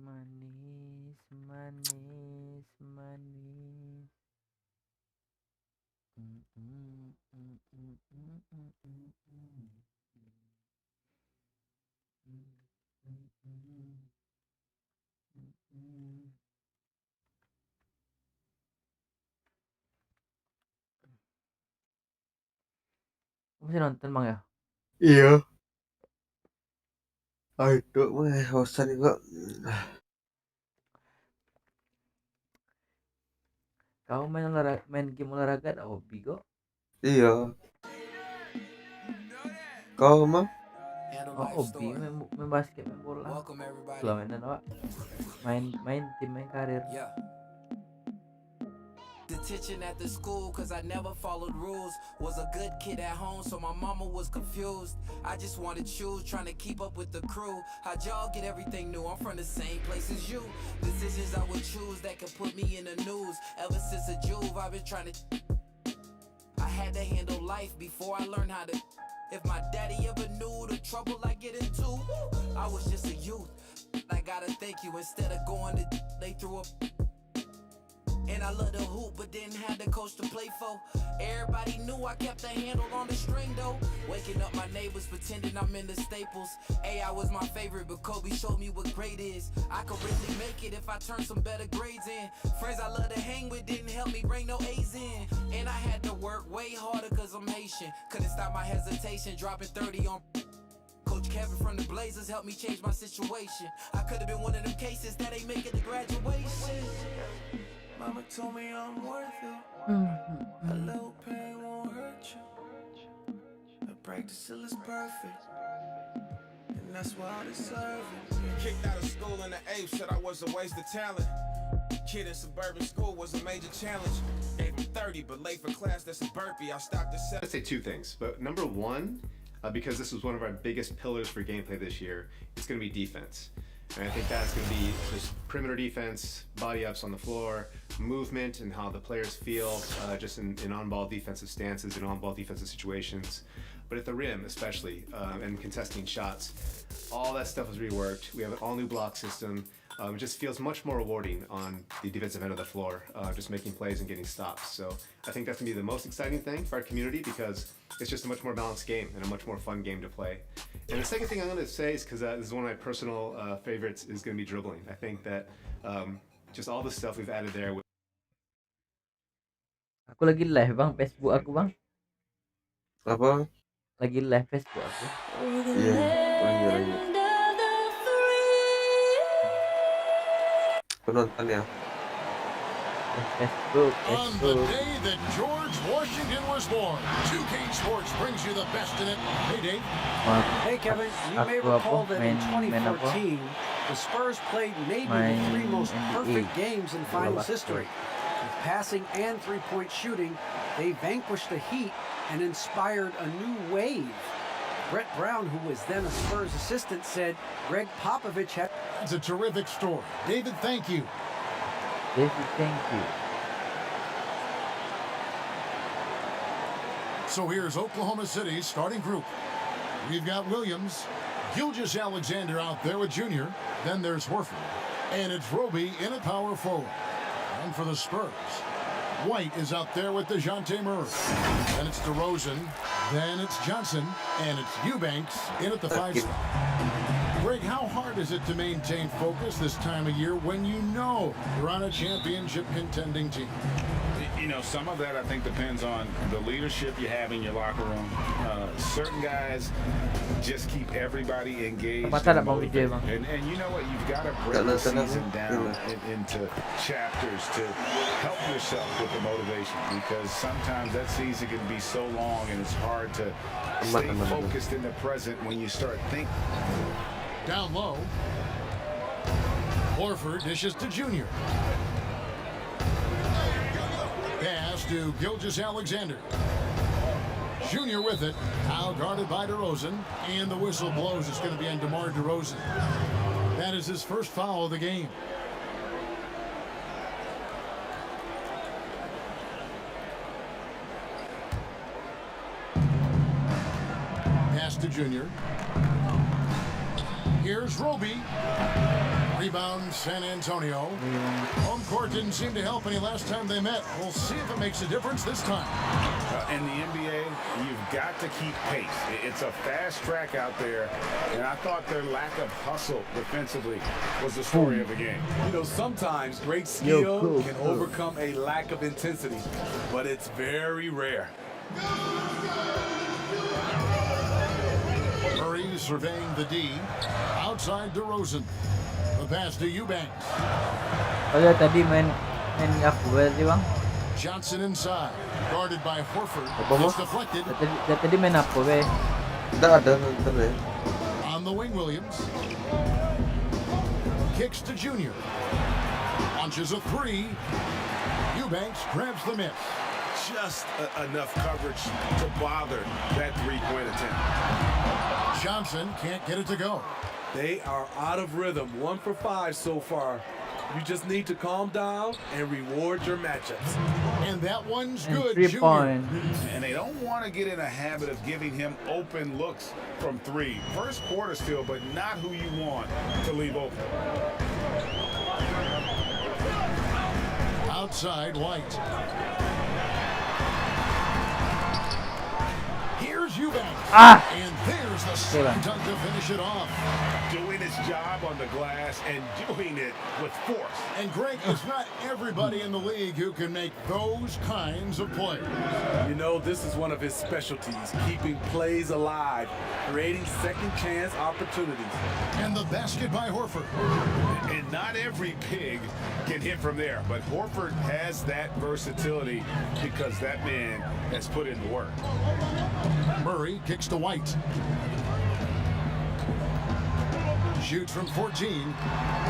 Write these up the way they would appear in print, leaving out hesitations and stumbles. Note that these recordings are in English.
Manis, manis, manis. Mm, mm, mm, mm, mm, mm, mm, mm. Mm, mm, mm, mm, mm. Masih nonton bang ya? Iya. Aduh, bosan juga. Kau main game olahraga ada hobi kok? Iya. Kau mah? Oh hobi main basket main bola. Selama ini apa? Main tim main karir. Detention at the school cause I never followed rules. Was a good kid at home so my mama was confused. I just wanted shoes trying to keep up with the crew. How'd y'all get everything new? I'm from the same place as you. Decisions I would choose that could put me in the news. Ever since a Juve I've been trying to I had to handle life before I learned how to. If my daddy ever knew the trouble I get into, I was just a youth. I gotta thank you. Instead of going to they threw up. And I love the hoop, but didn't have the coach to play for. Everybody knew I kept a handle on the string though. Waking up my neighbors, pretending I'm in the Staples. AI was my favorite, but Kobe showed me what great is. I could really make it if I turned some better grades in. Friends I love to hang with didn't help me bring no A's in. And I had to work way harder cause I'm Haitian. Couldn't stop my hesitation, dropping 30 on Coach Kevin from the Blazers helped me change my situation. I could have been one of them cases that ain't making the graduation. Mama told me I'm worth it. A little pain won't hurt you. The practice still is perfect. And that's why I deserve it. Kicked out of school in the 8th, said I was a waste of talent. Kid in suburban school was a major challenge. Gave him 30, but late for class, that's a burpee. I stopped at 7. I'd say two things, but number one, because this was one of our biggest pillars for gameplay this year, it's going to be defense. And I think that's going to be just perimeter defense, body ups on the floor, movement, and how the players feel just in on-ball defensive stances and on-ball defensive situations. But at the rim especially, and contesting shots, all that stuff was reworked. We have an all-new block system. It just feels much more rewarding on the defensive end of the floor, just making plays and getting stops. So I think that's going to be the most exciting thing for our community because it's just a much more balanced game and a much more fun game to play. And the second thing I'm going to say is because this is one of my personal favorites is going to be dribbling. I think that just all the stuff we've added there. Aku lagi live bang, Facebook aku bang. Apa? Lagi live Facebook aku. Iya, lanjut. Penonton ya. Facebook. On the day that George Washington was born, 2K Sports brings you the best in it. Hey, Dave. Hey, Kevin. You may recall that in 2014, the Spurs played maybe the three most perfect games in finals history. With passing and three-point shooting, they vanquished the Heat and inspired a new wave. Brett Brown, who was then a Spurs assistant, said Greg Popovich had... It's a terrific story. David, thank you. David, thank you. So here's Oklahoma City's starting group. We've got Williams, Gilgeous-Alexander out there with Junior. Then there's Horford. And it's Roby in at power forward. And for the Spurs, White is out there with DeJounte Murray. Then it's DeRozan. Then it's Johnson. And it's Eubanks in at the 5 spot. Greg, how hard is it to maintain focus this time of year when you know you're on a championship contending team? You know, some of that I think depends on the leadership you have in your locker room. Certain guys just keep everybody engaged and motivated. And you know what? You've got to break the season down into chapters to help yourself with the motivation because sometimes that season can be so long and it's hard to stay focused in the present when you start thinking. Down low, Horford dishes to Junior. Pass to Gilgeous-Alexander. Junior with it, now guarded by DeRozan, and the whistle blows. It's going to be on DeMar DeRozan. That is his first foul of the game. Pass to Junior. Here's Roby. Rebound, San Antonio. Home court didn't seem to help any last time they met. We'll see if it makes a difference this time. In the NBA, you've got to keep pace. It's a fast track out there, and I thought their lack of hustle defensively was the story of the game. You know, sometimes great skill can overcome a lack of intensity, but it's very rare. Murray surveying the D. Outside DeRozan. The pass to Eubanks. Oh ya tadi main aku sih bang. Johnson inside. Guarded by Horford. It's deflected. Tadi main apa be? Ada ntar ya. On the wing, Williams. Kicks to Junior. Launches a three. Eubanks grabs the miss. Just enough coverage to bother that three-point attempt. Johnson can't get it to go. They are out of rhythm, 1 for 5 so far. You just need to calm down and reward your matchups. And that one's good, 3 Junior. point. And they don't want to get in a habit of giving him open looks from three. First quarter still, but not who you want to leave open. Outside, White. Here's Eubanks. And there's the slam dunk to finish it off. Doing his job on the glass and doing it with force. And Greg, it's not everybody in the league who can make those kinds of plays. You know, this is one of his specialties, keeping plays alive, creating second chance opportunities. And the basket by Horford. And not every pig can hit from there, but Horford has that versatility because that man has put in the work. Murray kicks to White. Shoots from 14,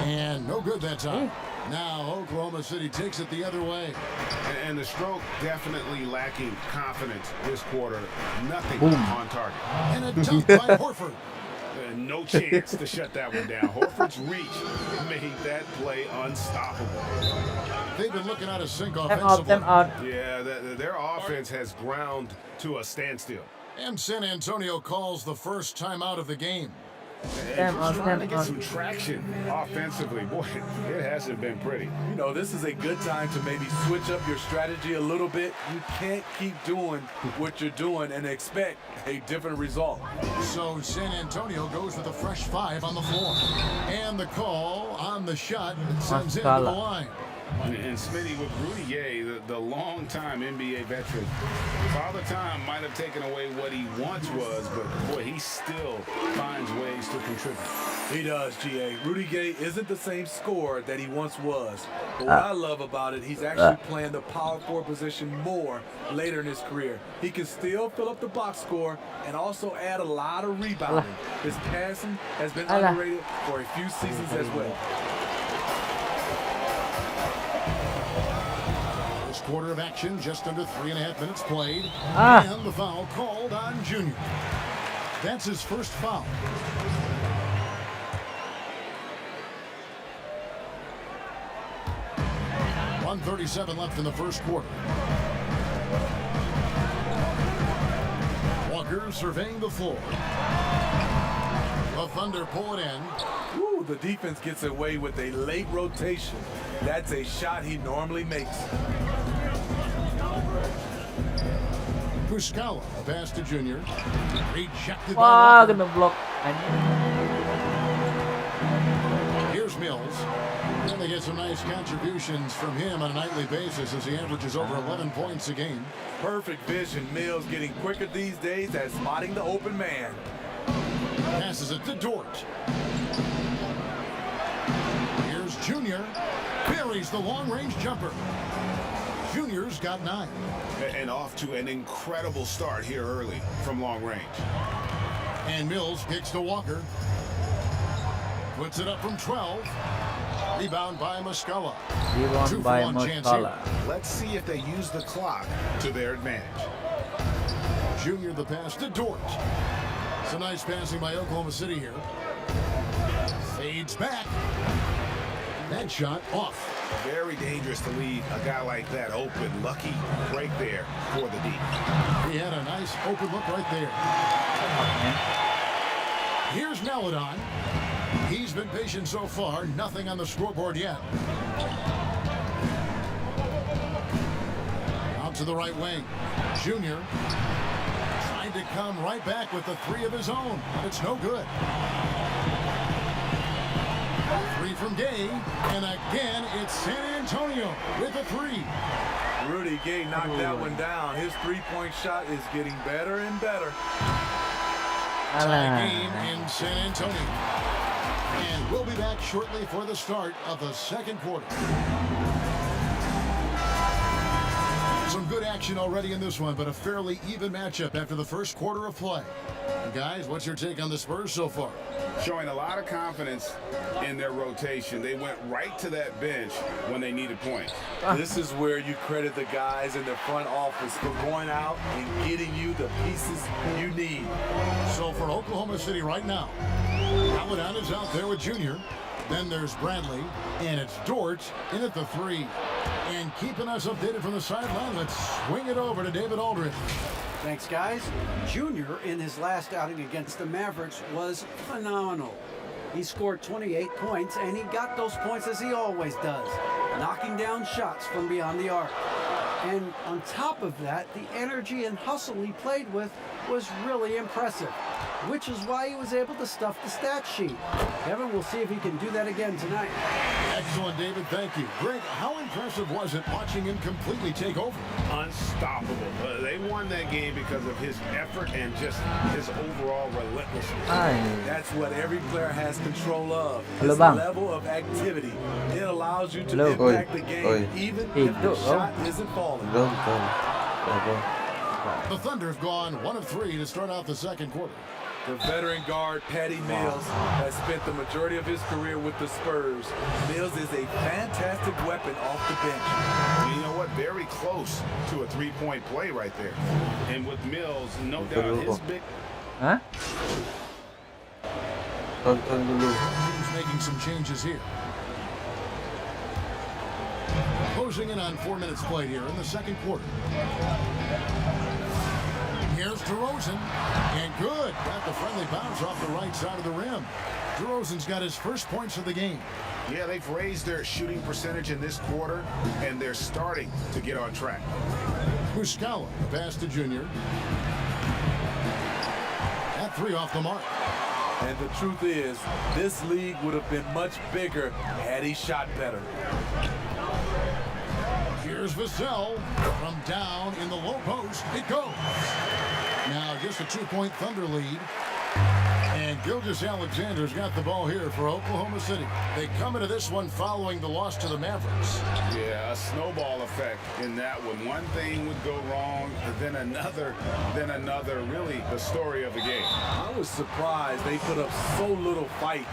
and no good that time. Now Oklahoma City takes it the other way. And the stroke definitely lacking confidence this quarter. Nothing on target. And a dunk by Horford. No chance to shut that one down. Horford's reach made that play unstoppable. They've been looking out of sync Them offensively. out. Yeah, their offense has ground to a standstill. And San Antonio calls the first timeout of the game. Them out. Trying to get some traction offensively. Boy, it hasn't been pretty. You know, this is a good time to maybe switch up your strategy a little bit. You can't keep doing what you're doing and expect a different result. So San Antonio goes with a fresh 5 on the floor. And the call on the shot sends him to the line. And Smitty, with Rudy Gay, the longtime NBA veteran, Father Time might have taken away what he once was, but boy, he still finds ways to contribute. He does, GA. Rudy Gay isn't the same scorer that he once was. But what I love about it, he's actually playing the power forward position more later in his career. He can still fill up the box score and also add a lot of rebounding. His passing has been underrated for a few seasons as well. Quarter of action, just under 3.5 minutes played. And the foul called on Junior. That's his first foul. .137 left in the first quarter. Walker surveying the floor. The Thunder pull it in. Ooh, the defense gets away with a late rotation. That's a shot he normally makes. Muscala, a pass to Junior. Rejected by Wah, Walker. kena blok. Here's Mills. And they get some nice contributions from him on a nightly basis as he averages over 11 points a game. Perfect vision. Mills getting quicker these days at spotting the open man. Passes it to Dort. Here's Junior. Buries the long-range jumper. Junior's got 9. And off to an incredible start here early from long range. And Mills kicks to Walker. Puts it up from 12. Rebound by Muscala. Rebound by Muscala. Let's see if they use the clock to their advantage. Junior the pass to Dort. Some nice passing by Oklahoma City here. Fades back. That shot off. Very dangerous to leave a guy like that open. Lucky break there for the D. He had a nice open look right there. Here's Meladon. He's been patient so far. Nothing on the scoreboard yet. Out to the right wing. Junior trying to come right back with the three of his own. It's no good. Three from Gay. And again, it's San Antonio with a three. Rudy Gay knocked that one down. His three-point shot is getting better and better. Tie game in San Antonio. And we'll be back shortly for the start of the second quarter. Some good action already in this one, but a fairly even matchup after the first quarter of play. Guys, what's your take on the Spurs so far? Showing a lot of confidence in their rotation. They went right to that bench when they needed points. This is where you credit the guys in the front office for going out and getting you the pieces you need. So for Oklahoma City right now, Paladin is out there with Junior. Then there's Bradley, and it's Dort in at the three. And keeping us updated from the sideline, let's swing it over to David Aldridge. Thanks, guys. Junior, in his last outing against the Mavericks, was phenomenal. He scored 28 points, and he got those points as he always does, knocking down shots from beyond the arc. And on top of that, the energy and hustle he played with was really impressive, which is why he was able to stuff the stat sheet. Kevin, we'll see if he can do that again tonight. Excellent, David. Thank you. Greg, how impressive was it watching him completely take over? Unstoppable. They won that game because of his effort and just his overall relentlessness. That's what every player has control of. Hello, This bang. level of activity. It allows you to Hello. impact the game even if the shot isn't falling. The Thunder have gone 1 of 3 to start out the second quarter. The veteran guard, Patty Mills, has spent the majority of his career with the Spurs. Mills is a fantastic weapon off the bench. You know what? Very close to a three-point play right there. And with Mills, no doubt, his big... Hah? Team's making some changes here. Closing in on 4 minutes played here in the second quarter. Here's DeRozan, and good. Got the friendly bounce off the right side of the rim. DeRozan's got his first points of the game. Yeah, they've raised their shooting percentage in this quarter, and they're starting to get on track. Muscala, the pass to Junior. That three off the mark. And the truth is, this league would have been much bigger had he shot better. Here's Vassell from down in the low post. It goes. Now just a 2-point Thunder lead. And Gilgeous-Alexander's got the ball here for Oklahoma City. They come into this one following the loss to the Mavericks. Yeah, a snowball effect in that one. One thing would go wrong, then another, really the story of the game. I was surprised they put up so little fight.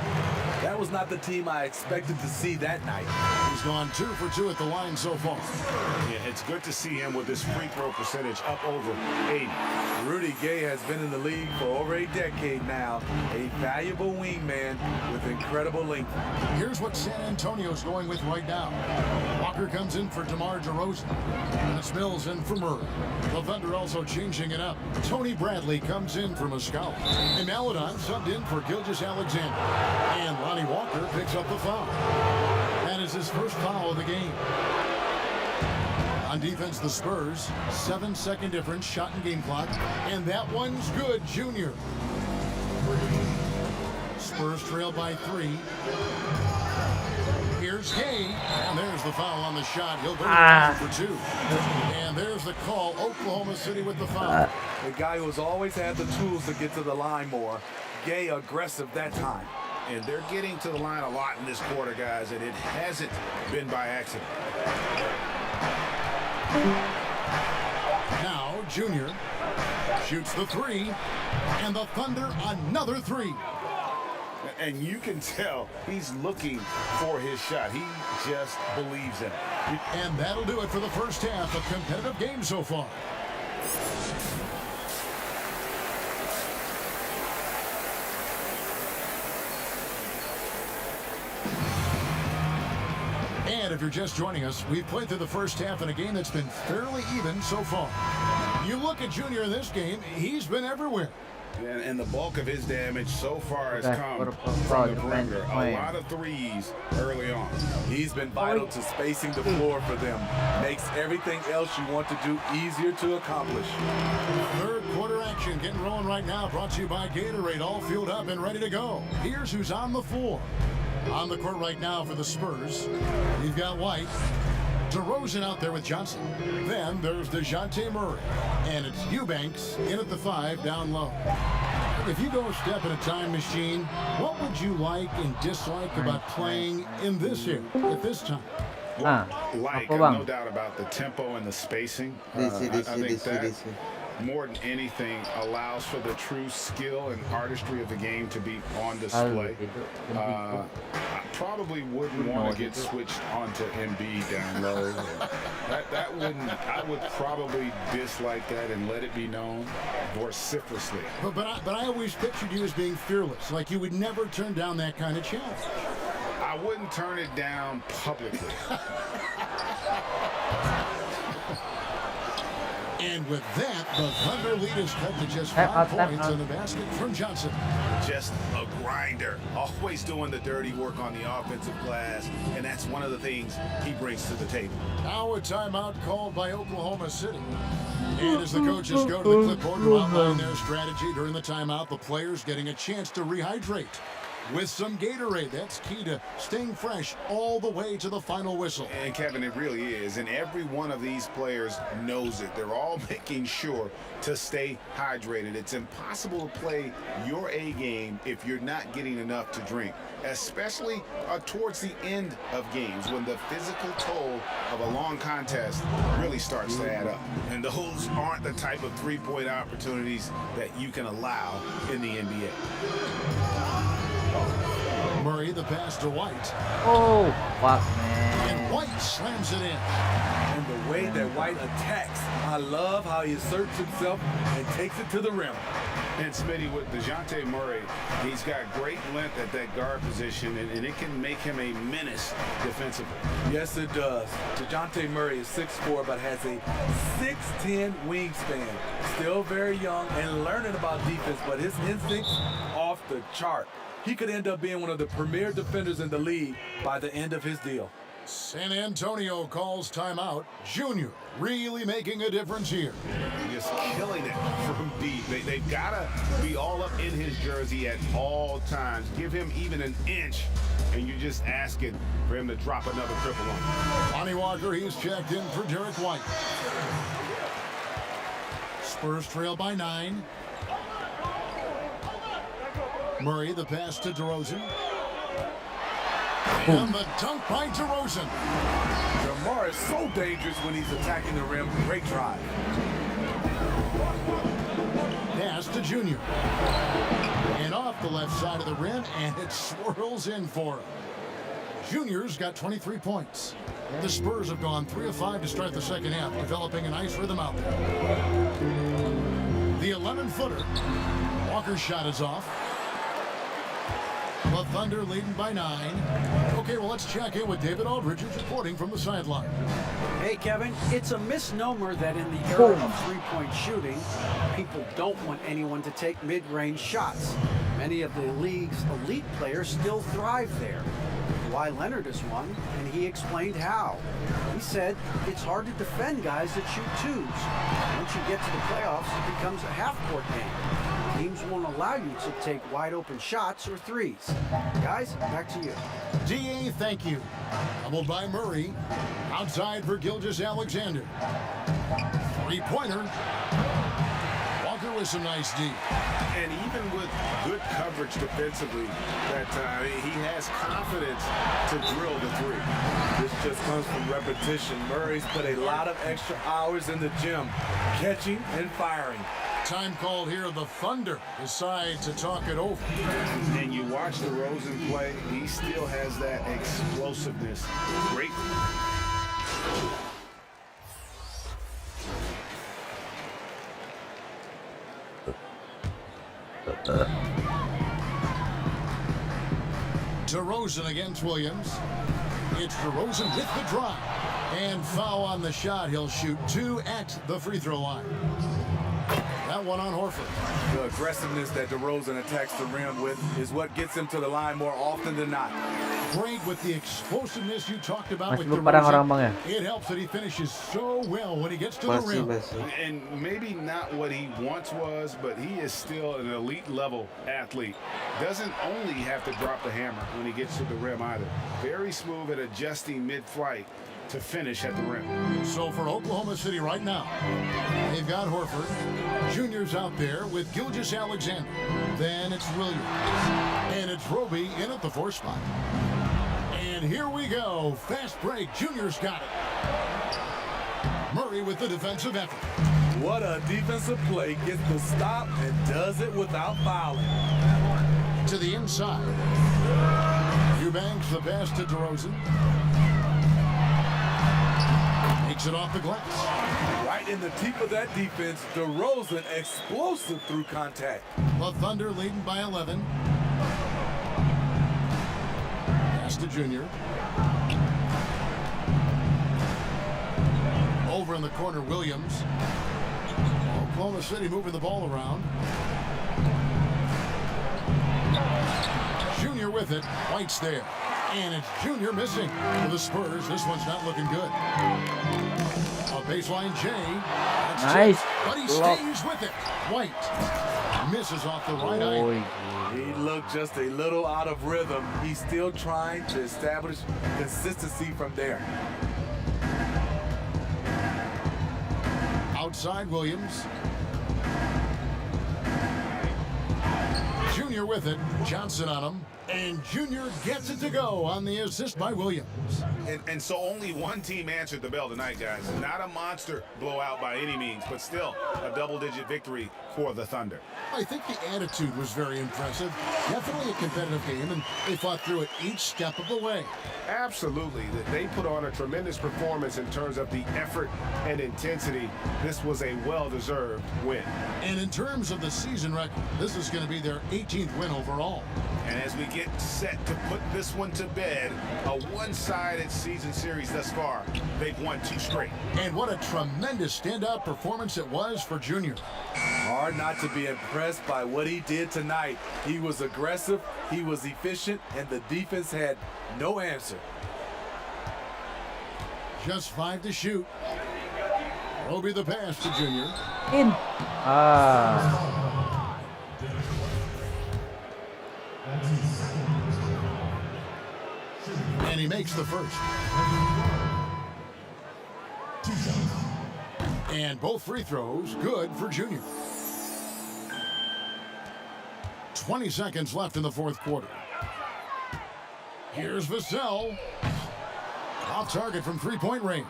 That was not the team I expected to see that night. He's gone 2 for 2 at the line so far. Yeah, it's good to see him with his free throw percentage up over 80. Rudy Gay has been in the league for over a decade now. A valuable wingman with incredible length. Here's what San Antonio's going with right now. Walker comes in for DeMar DeRozan. And it's Mills in for Murray. The Thunder also changing it up. Tony Bradley comes in for Muscala. And Maladon subbed in for Gilgeous-Alexander. And Lonnie Walker picks up the foul. That is his first foul of the game. On defense, the Spurs, 7-second difference, shot and game clock. And that one's good, Junior. Spurs trail by 3. Here's Gay, and there's the foul on the shot. He'll go for 2. And there's the call. Oklahoma City with the foul. The guy who's always had the tools to get to the line more. Gay aggressive that time. And they're getting to the line a lot in this quarter, guys, and it hasn't been by accident. Now, Junior shoots the 3, and the Thunder another 3. And you can tell he's looking for his shot. He just believes in it. And that'll do it for the first half. A competitive game so far. And if you're just joining us, we've played through the first half in a game that's been fairly even so far. You look at Junior in this game, he's been everywhere. And the bulk of his damage so far has come from the perimeter. A lot of threes early on. He's been vital to spacing the floor for them. Makes everything else you want to do easier to accomplish. Third quarter action getting rolling right now. Brought to you by Gatorade. All fueled up and ready to go. Here's who's on the floor. On the court right now for the Spurs, you've got White. DeRozan out there with Johnson. Then there's DeJounte Murray. And it's Eubanks in at the 5 down low. If you go a step in a time machine, what would you like and dislike about playing in this here at this time? No doubt about the tempo and the spacing. I think that more than anything allows for the true skill and artistry of the game to be on display. I probably wouldn't want to get switched onto Embiid down low. I would probably dislike that and let it be known vociferously. But I always pictured you as being fearless, like you would never turn down that kind of challenge. I wouldn't turn it down publicly. And with that, the Thunder lead is cut to just 5 points in the basket from Johnson. Just a grinder, always doing the dirty work on the offensive glass, and that's one of the things he brings to the table. Now a timeout called by Oklahoma City. And as the coaches go to the clipboard to outline their strategy during the timeout, the players getting a chance to rehydrate with some Gatorade. That's key to staying fresh all the way to the final whistle. And Kevin, it really is. And every one of these players knows it. They're all making sure to stay hydrated. It's impossible to play your A game if you're not getting enough to drink, especially towards the end of games when the physical toll of a long contest really starts to add up. And those aren't the type of three-point opportunities that you can allow in the NBA. Murray, the pass to White. Oh, fuck, man. And White slams it in. And the way that White attacks, I love how he asserts himself and takes it to the rim. And Smitty, with DeJounte Murray, he's got great length at that guard position, and it can make him a menace defensively. Yes, it does. DeJounte Murray is 6'4", but has a 6'10" wingspan. Still very young and learning about defense, but his instincts off the chart. He could end up being one of the premier defenders in the league by the end of his deal. San Antonio calls timeout. Junior really making a difference here. Just killing it from deep. They've got to be all up in his jersey at all times. Give him even an inch, and you're just asking for him to drop another triple on him. Lonnie Walker, he's checked in for Derek White. Spurs trail by 9. Murray, the pass to DeRozan. And the dunk by DeRozan. DeMar is so dangerous when he's attacking the rim. Great drive. Pass to Junior. And off the left side of the rim, and it swirls in for him. Junior's got 23 points. The Spurs have gone 3 of 5 to start the second half, developing a nice rhythm out there. The 11-footer. Walker's shot is off. The Thunder leading by 9. Okay, well, let's check in with David Aldridge, who's reporting from the sideline. Hey, Kevin, it's a misnomer that in the era of three-point shooting, people don't want anyone to take mid-range shots. Many of the league's elite players still thrive there. Kawhi Leonard is one, and he explained how. He said it's hard to defend guys that shoot twos. Once you get to the playoffs, it becomes a half-court game. Teams won't allow you to take wide-open shots or threes. Guys, back to you. D.A., thank you. Doubled by Murray. Outside for Gilgeous-Alexander. Three-pointer. Walker with some nice D. And even with good coverage defensively that time, he has confidence to drill the three. This just comes from repetition. Murray's put a lot of extra hours in the gym, catching and firing. Time called here. The Thunder decide to talk it over. And you watch DeRozan play, he still has that explosiveness. Great. DeRozan against Williams. It's DeRozan with the drive. And foul on the shot. He'll shoot 2 at the free throw line. That that one on Horford. The aggressiveness that DeRozan attacks the rim with is what gets him to the line more often than not. Great with the explosiveness you talked about with Masih parang orang bang ya. It helps that he finishes so well when he gets to the rim. And maybe not what he once was, but he is still an elite level athlete. Doesn't only have to drop the hammer when he gets to the rim either. Very smooth at adjusting mid-flight to finish at the rim. So for Oklahoma City right now, they've got Horford. Junior's out there with Gilgeous-Alexander. Then it's Williams. And it's Roby in at the 4 spot. And here we go. Fast break. Junior's got it. Murray with the defensive effort. What a defensive play. Gets the stop and does it without fouling. To the inside. Eubanks the pass to DeRozan. Takes it off the glass. Right in the teeth of that defense, DeRozan explosive through contact. The Thunder leading by 11. Pass to Junior. Over in the corner, Williams. Oklahoma City moving the ball around. Junior with it. White's there. And it's Junior missing. For the Spurs, this one's not looking good. A baseline J. Nice. But he stays with it. White misses off the right eye. He looked just a little out of rhythm. He's still trying to establish consistency from there. Outside Williams. Junior with it. Johnson on him. And Junior gets it to go on the assist by Williams. And so only one team answered the bell tonight, guys. Not a monster blowout by any means, but still a double-digit victory for the Thunder. I think the attitude was very impressive. Definitely a competitive game, and they fought through it each step of the way. Absolutely. They put on a tremendous performance in terms of the effort and intensity. This was a well-deserved win. And in terms of the season record, this is going to be their 18th win overall. And as we get set to put this one to bed, a one-sided season series thus far, they've won 2 straight. And what a tremendous standout performance it was for Junior. Hard not to be impressed by what he did tonight. He was aggressive, he was efficient, and the defense had no answer. Just 5 to shoot. Roby the pass to Junior. In. And he makes the first. And both free throws good for Junior. 20 seconds left in the 4th quarter. Here's Vassell. Off target from 3-point range.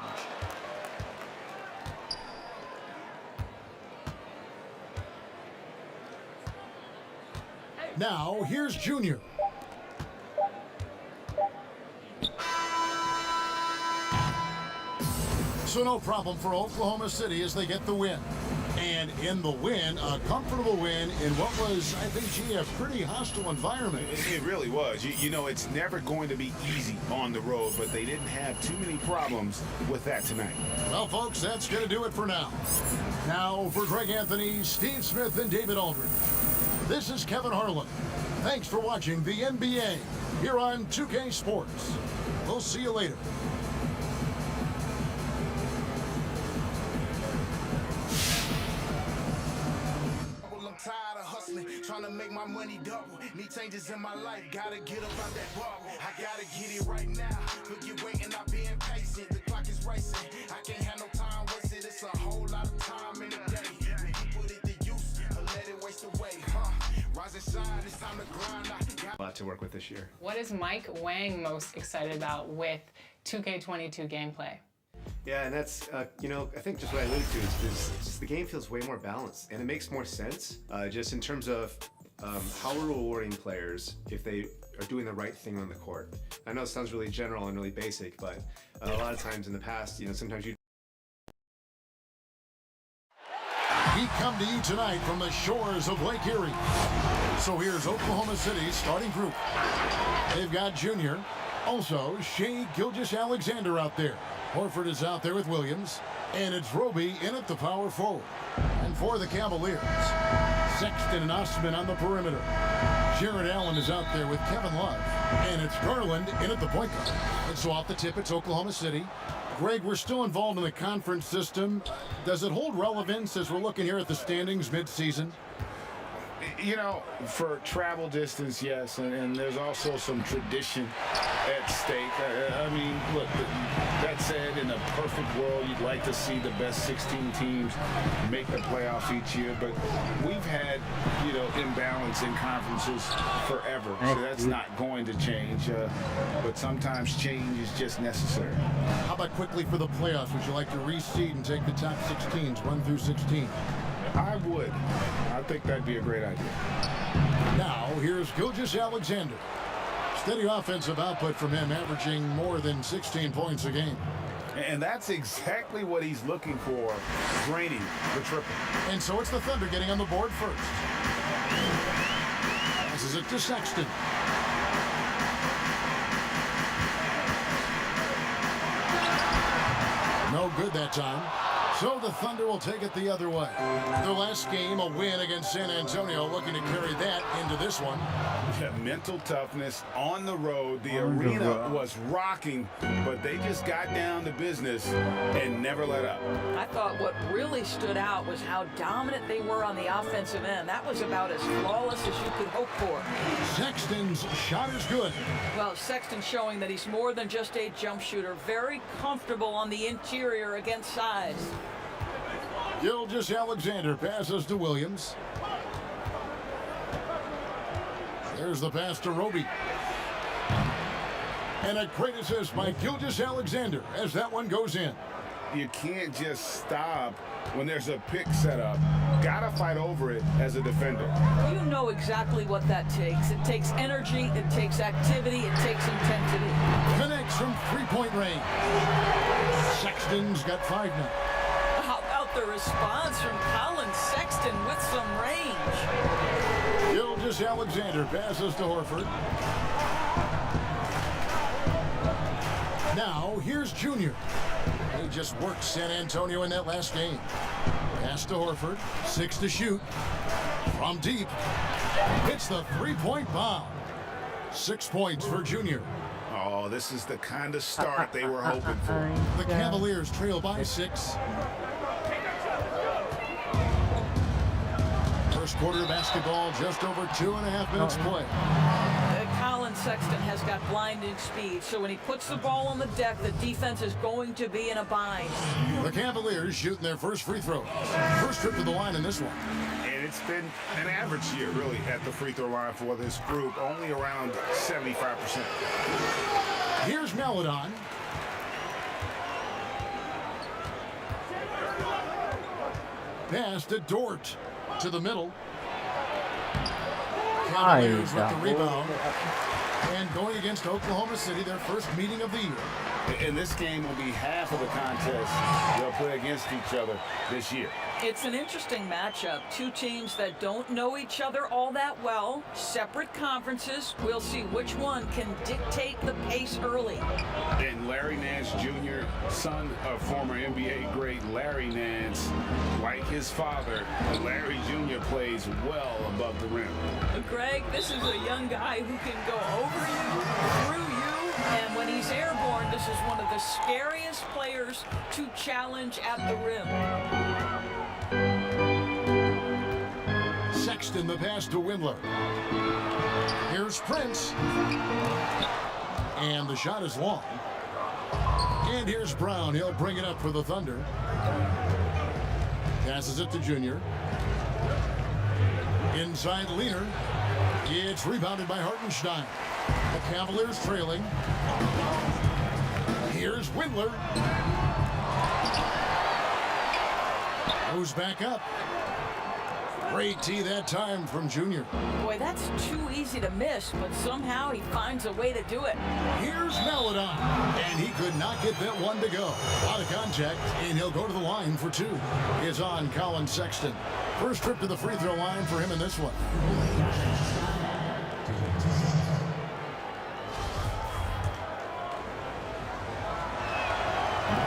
Now, here's Junior. So no problem for Oklahoma City as they get the win. And in the win, a comfortable win in what was, I think, gee, a pretty hostile environment. It really was. You know, it's never going to be easy on the road, but they didn't have too many problems with that tonight. Well, folks, that's going to do it for now. Now, for Greg Anthony, Steve Smith, and David Aldridge, this is Kevin Harlan. Thanks for watching the NBA here on 2K Sports. We'll see you later. Trying to make my money double. Need changes in my life. Gotta get up out that bubble. I gotta get it right now. Forget waiting, I've been patient. The clock is racing. I can't have no time wasted. It's a whole lot of time in a day. We can put it to use or let it waste away. Rise and shine, it's time to grind. A lot to work with this year. What is Mike Wang most excited about with 2K22 gameplay? Yeah, and that's, you know, I think just what I alluded to is just the game feels way more balanced, and it makes more sense just in terms of how we're rewarding players if they are doing the right thing on the court. I know it sounds really general and really basic, but a lot of times in the past, you know, sometimes you... We come to you tonight from the shores of Lake Erie. So here's Oklahoma City's starting group. They've got Junior, also Shai Gilgeous-Alexander out there. Horford is out there with Williams. And it's Roby in at the power forward. And for the Cavaliers, Sexton and Osman on the perimeter. Jared Allen is out there with Kevin Love. And it's Garland in at the point guard. And so off the tip, it's Oklahoma City. Greg, we're still involved in the conference system. Does it hold relevance as we're looking here at the standings mid-season? You know, for travel distance, yes, and there's also some tradition at stake. I mean, look, that said, in a perfect world, you'd like to see the best 16 teams make the playoffs each year, but we've had, you know, imbalance in conferences forever, so that's not going to change, but sometimes change is just necessary. How about quickly for the playoffs? Would you like to reseed and take the top 16s, 1 through 16? I would. I think that'd be a great idea. Now, here's Gilgeous-Alexander. Steady offensive output from him, averaging more than 16 points a game. And that's exactly what he's looking for, draining the triple. And so it's the Thunder getting on the board first. Passes it to Sexton. No good that time. So the Thunder will take it the other way. Their last game, a win against San Antonio, looking to carry that into this one. Yeah, mental toughness on the road. The arena was rocking, but they just got down to business and never let up. I thought what really stood out was how dominant they were on the offensive end. That was about as flawless as you could hope for. Sexton's shot is good. Well, Sexton showing that he's more than just a jump shooter. Very comfortable on the interior against size. Gilgeous-Alexander passes to Williams. There's the pass to Roby. And a great assist by Gilgeous-Alexander as that one goes in. You can't just stop when there's a pick set up. Gotta fight over it as a defender. You know exactly what that takes. It takes energy, it takes activity, it takes intensity. Connects from three-point range. Sexton's got 5 now. How about the response from Colin Sexton with some range? Gilgeous-Alexander passes to Horford. Now, here's Junior. He just worked San Antonio in that last game. Pass to Horford. 6 to shoot. From deep. Hits the three-point bomb. 6 points for Junior. Oh, this is the kind of start they were hoping for. The Cavaliers trail by 6. First quarter of basketball, just over 2.5 minutes play. Colin Sexton has got blinding speed, so when he puts the ball on the deck, the defense is going to be in a bind. The Cavaliers shooting their first free throw. First trip to the line in this one. And it's been an average year, really, at the free throw line for this group, only around 75%. Here's Malam. Pass to Dort. To the middle. Cavaliers with the rebound. And going against Oklahoma City, their first meeting of the year. And this game will be half of the contest they'll play against each other this year. It's an interesting matchup. Two teams that don't know each other all that well. Separate conferences. We'll see which one can dictate the pace early. And Larry Nance Jr., son of former NBA great Larry Nance, like his father, Larry Jr. plays well above the rim. Greg, this is a young guy who can go over you, through you, and when he's airborne, this is one of the scariest players to challenge at the rim. Sexton, the pass to Windler. Here's Prince. And the shot is long. And here's Brown. He'll bring it up for the Thunder. Passes it to Junior. Inside Leaner. It's rebounded by Hartenstein. The Cavaliers trailing. Here's Windler. Goes back up. Great tee that time from Junior. Boy, that's too easy to miss, but somehow he finds a way to do it. Here's Malam, and he could not get that one to go. Out of contact, and he'll go to the line for 2. It's on Colin Sexton. First trip to the free throw line for him in this one.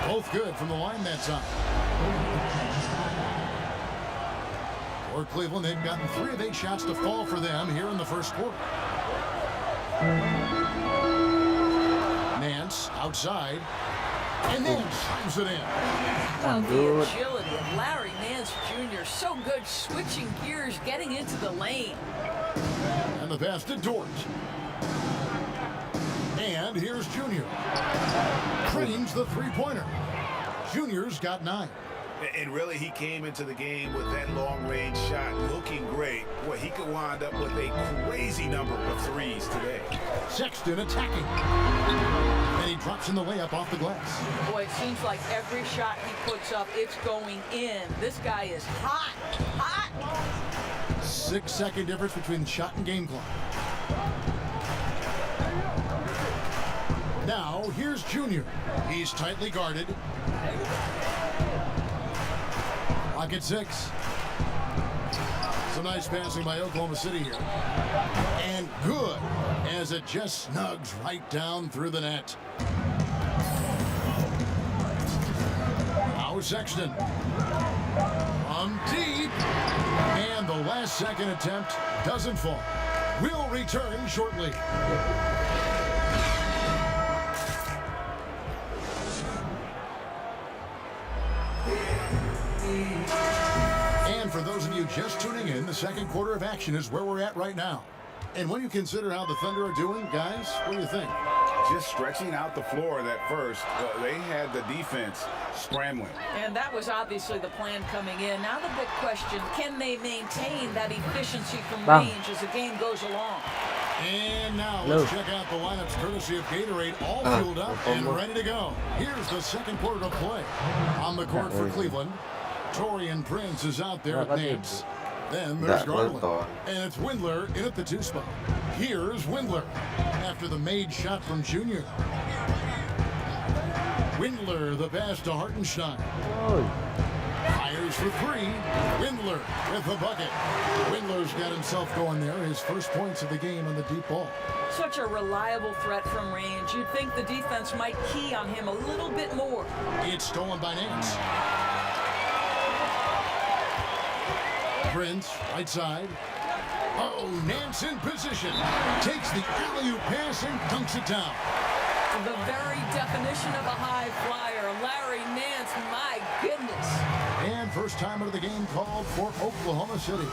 Both good from the line that time. For Cleveland, they've gotten 3 of 8 shots to fall for them here in the first quarter. Nance outside. And Nance slams it in. Well, the agility of Larry Nance Jr. So good switching gears, getting into the lane. And the pass to Dort. And here's Junior. Cranes the three-pointer. Junior's got 9. And really, he came into the game with that long-range shot looking great. Boy, he could wind up with a crazy number of threes today. Sexton attacking. And he drops in the layup off the glass. Boy, it seems like every shot he puts up, it's going in. This guy is hot, hot. 6-second difference between the shot and game clock. Now, here's Junior. He's tightly guarded. Clock at 6. Some nice passing by Oklahoma City here. And good, as it just snugs right down through the net. Now Sexton. From deep. And the last second attempt doesn't fall. We'll return shortly. And for those of you just tuning in, the second quarter of action is where we're at right now. And when you consider how the Thunder are doing, guys, what do you think? Just stretching out the floor that first. They had the defense scrambling. And that was obviously the plan coming in. Now the big question, can they maintain that efficiency from range as the game goes along? And now let's check out the lineups courtesy of Gatorade, all fueled up and ready to go. Here's the second quarter of play. On the court for Cleveland, Taurean Prince is out there at Nance. Then there's Garland, and it's Windler in at the 2 spot. Here's Windler after the made shot from Junior. Windler, the pass to Hartenstein. Fires for 3. Windler with the bucket. Windler's got himself going there. His first points of the game on the deep ball. Such a reliable threat from range. You'd think the defense might key on him a little bit more. It's stolen by Nance. Prince, right side. Oh, Nance in position. Takes the alley-oop pass and dunks it down. The very definition of a high flyer, Larry Nance, my goodness. And first time out of the game called for Oklahoma City.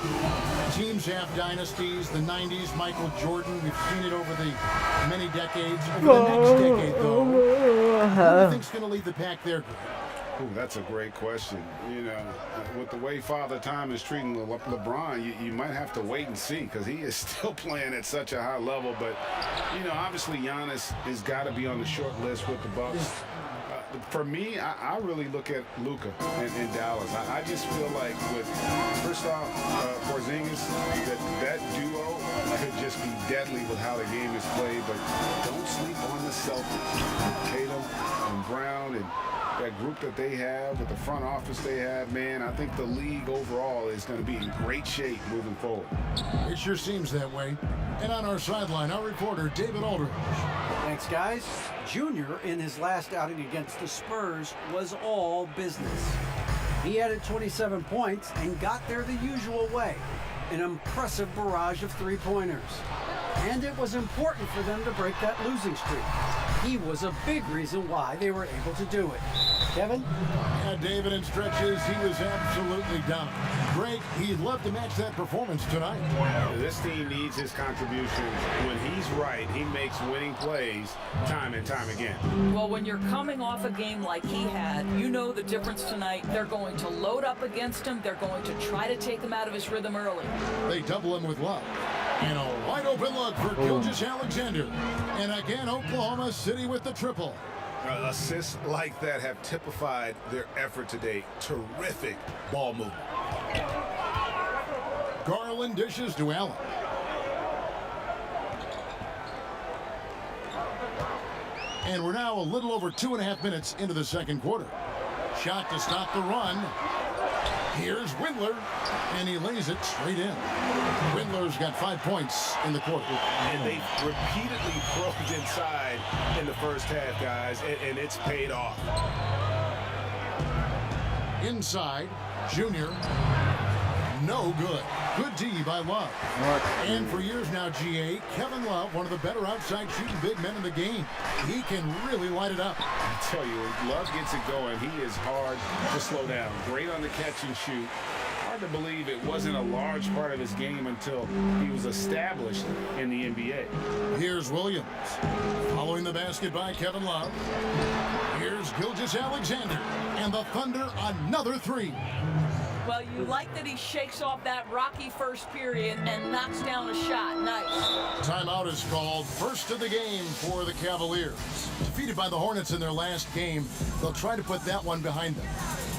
Teams have dynasties. The 90s, Michael Jordan. We've seen it over the many decades. Over the next decade, though, who do you think's going to lead the pack there, Greg? Ooh, that's a great question. You know, with the way Father Time is treating LeBron, you might have to wait and see because he is still playing at such a high level. But, you know, obviously Giannis has got to be on the short list with the Bucks. For me, I really look at Luka in Dallas. I just feel like with Kristaps Porzingis, that duo could just be deadly with how the game is played. But don't sleep on the Celtics. Tatum and Brown and that group that they have, with the front office they have, man, I think the league overall is going to be in great shape moving forward. It sure seems that way. And on our sideline, our reporter, David Aldridge. Thanks, guys. Junior, in his last outing against the Spurs, was all business. He added 27 points and got there the usual way, an impressive barrage of three-pointers. And it was important for them to break that losing streak. He was a big reason why they were able to do it. Kevin? Yeah, David, in stretches, he was absolutely dominant. Greg, he'd love to match that performance tonight. This team needs his contributions. When he's right, he makes winning plays time and time again. Well, when you're coming off a game like he had, you know the difference tonight. They're going to load up against him. They're going to try to take him out of his rhythm early. They double him with love. And a wide open look for Gilgeous-Alexander. And again, Oklahoma City with the triple. Assists like that have typified their effort today. Terrific ball movement. Garland dishes to Allen. And we're now a little over 2.5 minutes into the second quarter. Shot to stop the run. Here's Windler, and he lays it straight in. Windler's got 5 points in the quarter. And they repeatedly probed inside in the first half, guys, and it's paid off. Inside, Junior. No good. Good D by Love. And for years now, GA, Kevin Love, one of the better outside shooting big men in the game. He can really light it up. I tell you, when Love gets it going, he is hard to slow down. Great on the catch and shoot. Hard to believe it wasn't a large part of his game until he was established in the NBA. Here's Williams. Following the basket by Kevin Love. Here's Gilgeous-Alexander. And the Thunder, another three. Well, you like that he shakes off that rocky first period and knocks down a shot. Nice. Timeout is called. First of the game for the Cavaliers. Defeated by the Hornets in their last game, they'll try to put that one behind them.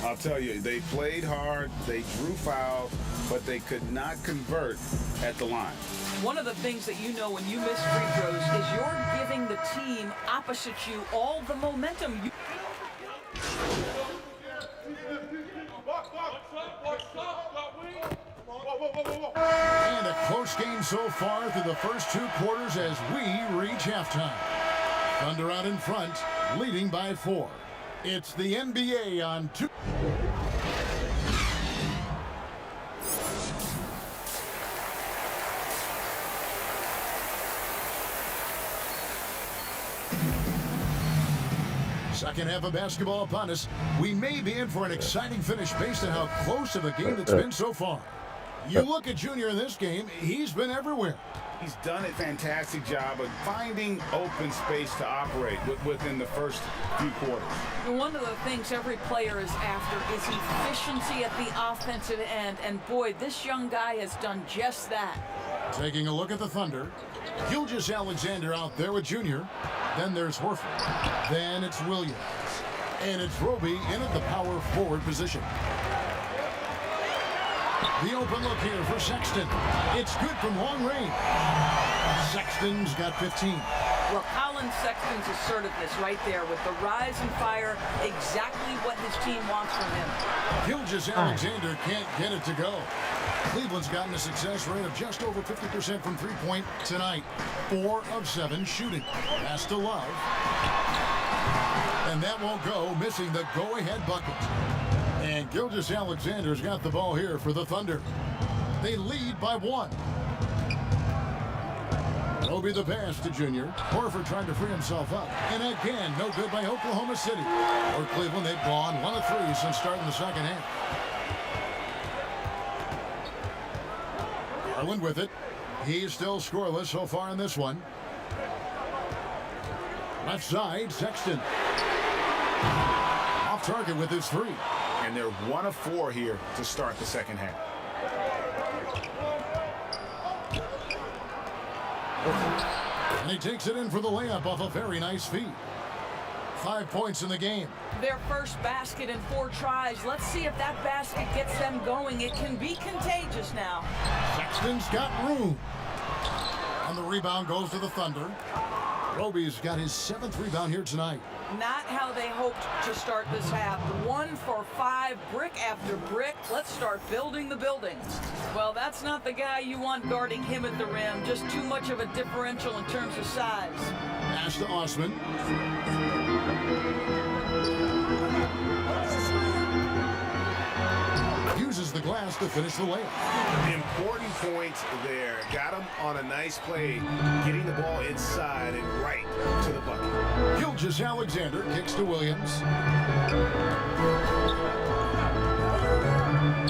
I'll tell you, they played hard, they drew foul, but they could not convert at the line. One of the things that you know when you miss free throws is you're giving the team opposite you all the momentum. And a close game so far through the first two quarters as we reach halftime. Thunder out in front, leading by 4. It's the NBA on 2. Second half of basketball upon us. We may be in for an exciting finish based on how close of a game it's been so far. You look at Junior in this game, he's been everywhere. He's done a fantastic job of finding open space to operate within the first few quarters. One of the things every player is after is efficiency at the offensive end, and boy, this young guy has done just that. Taking a look at the Thunder, Gilgeous-Alexander out there with Junior. Then there's Horford. Then it's Williams. And it's Roby in at the power forward position. The open look here for Sexton. It's good from long range. Sexton's got 15. Well, Colin Sexton's assertiveness right there with the rise and fire, exactly what his team wants from him. Gilgeous-Alexander can't get it to go. Cleveland's gotten a success rate of just over 50% from three-point tonight. 4 of 7 shooting. Pass to Love. And that won't go, missing the go-ahead bucket. And Gilgeous-Alexander's got the ball here for the Thunder. They lead by 1. Roby the pass to Junior. Horford trying to free himself up. And again, no good by Oklahoma City. For Cleveland, they've gone 1 of 3 since starting the second half. Garland with it. He's still scoreless so far in this one. Left side, Sexton. Off target with his 3. And they're 1 of 4 here to start the second half. And he takes it in for the layup off a very nice feed. 5 points in the game. Their first basket in 4 tries. Let's see if that basket gets them going. It can be contagious now. Sexton's got room. And the rebound goes to the Thunder. Roby's got his 7th rebound here tonight. Not how they hoped to start this half. 1 for 5, brick after brick. Let's start building the building. Well, that's not the guy you want guarding him at the rim. Just too much of a differential in terms of size. Pass to Osman. Uses the glass to finish the layup. Important point there. Got him on a nice play, getting the ball inside and right to the bucket. Gilgeous-Alexander kicks to Williams.